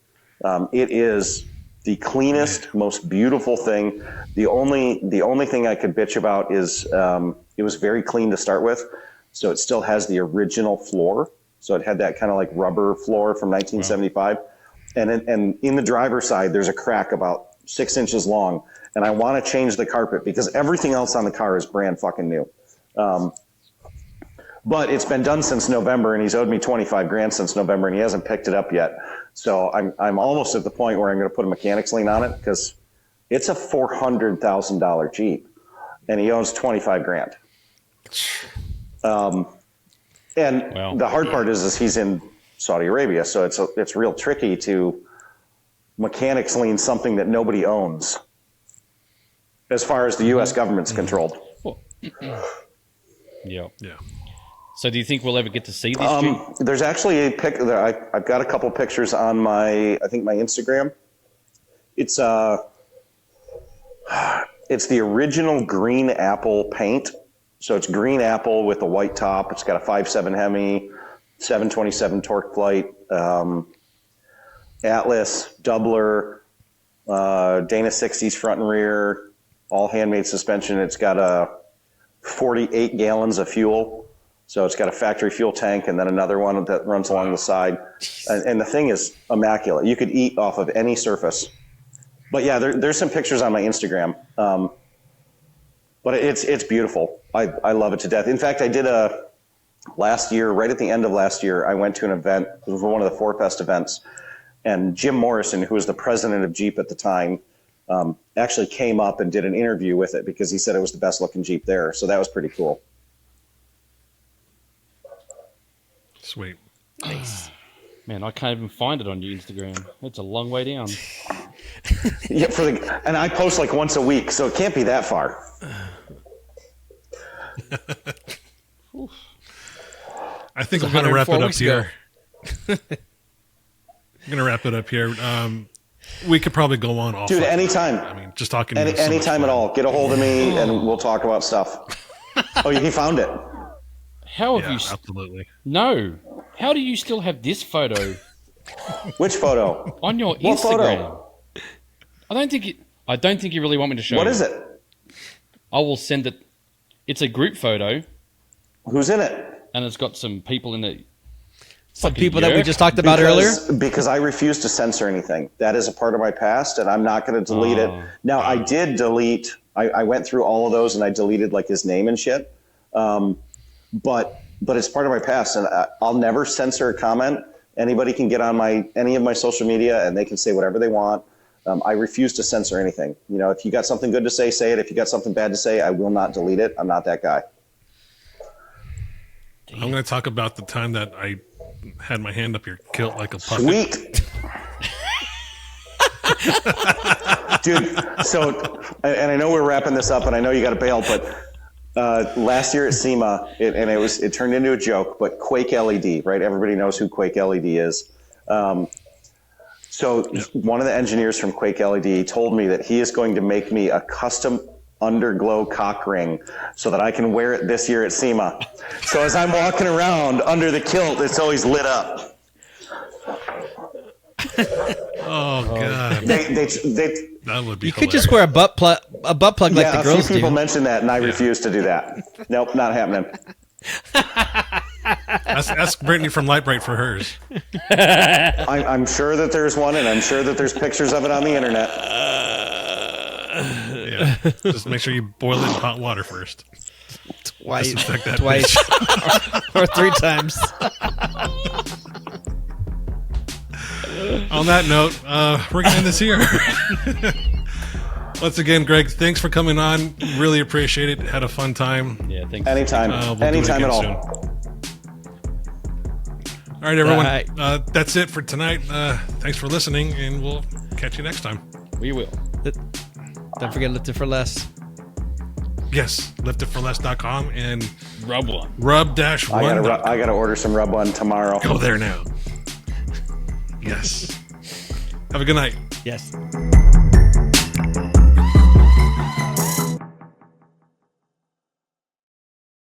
It is the cleanest, most beautiful thing. The only thing I could bitch about is it was very clean to start with. So it still has the original floor. So it had that kind of like rubber floor from 1975. Wow. And in the driver's side, there's a crack about 6 inches long. And I want to change the carpet because everything else on the car is brand fucking new. But it's been done since November, and he's owed me $25,000 since November, and he hasn't picked it up yet. So I'm almost at the point where I'm going to put a mechanics lien on it because it's a $400,000 Jeep, and he owes $25,000. And the hard part is he's in Saudi Arabia, so it's real tricky to mechanics lien something that nobody owns, as far as the U.S. government's controlled. Yeah. So do you think we'll ever get to see this Jeep? There's actually a pic. I've got a couple pictures on my Instagram. It's the original green apple paint. So it's green apple with a white top. It's got a 5.7 Hemi, 727 torque plate, Atlas, doubler, Dana 60s front and rear, all handmade suspension. It's got 48 gallons of fuel. So it's got a factory fuel tank and then another one that runs along the side. And the thing is immaculate. You could eat off of any surface. But yeah, there's some pictures on my Instagram. But it's beautiful. I love it to death. In fact, I did last year, right at the end of last year, I went to an event. It was one of the Forfest events. And Jim Morrison, who was the president of Jeep at the time, actually came up and did an interview with it because he said it was the best looking Jeep there. So that was pretty cool. Sweet. Nice. Man, I can't even find it on your Instagram. It's a long way down. Yeah, and I post like once a week, so it can't be that far. I think I'm going to wrap it up here. I'm going to wrap it up here. We could probably go on all. Dude, anytime. I mean, just talking. Anytime at all. Get a hold of me and we'll talk about stuff. Oh, he found it. How have you? Absolutely. No. How do you still have this photo? Which photo? On your What Instagram. photo? I don't think you really want me to show you. What is it? I will send it. It's a group photo. Who's in it? And it's got some people in it. Some people that we just talked about earlier? Because I refuse to censor anything. That is a part of my past, and I'm not going to delete it. Now, I did delete. I went through all of those, and I deleted like his name and shit. But it's part of my past, and I'll never censor a comment. Anybody can get on any of my social media, and they can say whatever they want. I refuse to censor anything. You know, if you got something good to say, say it. If you got something bad to say, I will not delete it. I'm not that guy. I'm going to talk about the time that I had my hand up your kilt like a puppet. Sweet. Dude, so, and I know we're wrapping this up, and I know you got to bail, but last year at SEMA, it turned into a joke, but Quake LED, right? Everybody knows who Quake LED is. So one of the engineers from Quake LED told me that he is going to make me a custom underglow cock ring so that I can wear it this year at SEMA. So as I'm walking around under the kilt, it's always lit up. Oh God! That would be. You could just wear a butt plug like the girls do. A few people mentioned that, and I refuse to do that. Nope, not happening. Ask Brittany from Lightbright for hers. I'm sure that there's one, and I'm sure that there's pictures of it on the internet. Yeah, just make sure you boil it in hot water first. Twice, or 3 times. On that note, we're going to end this here. Once again, Greg, thanks for coming on. Really appreciate it. Had a fun time. Yeah, thanks. Anytime. Anytime at all. Soon. All right, everyone. That's it for tonight. Thanks for listening, and we'll catch you next time. We will. Don't forget Lift It For Less. Yes, liftitforless.com and Rub One. Rub-1. I got to order some Rub One tomorrow. Go there now. Yes. Have a good night. Yes.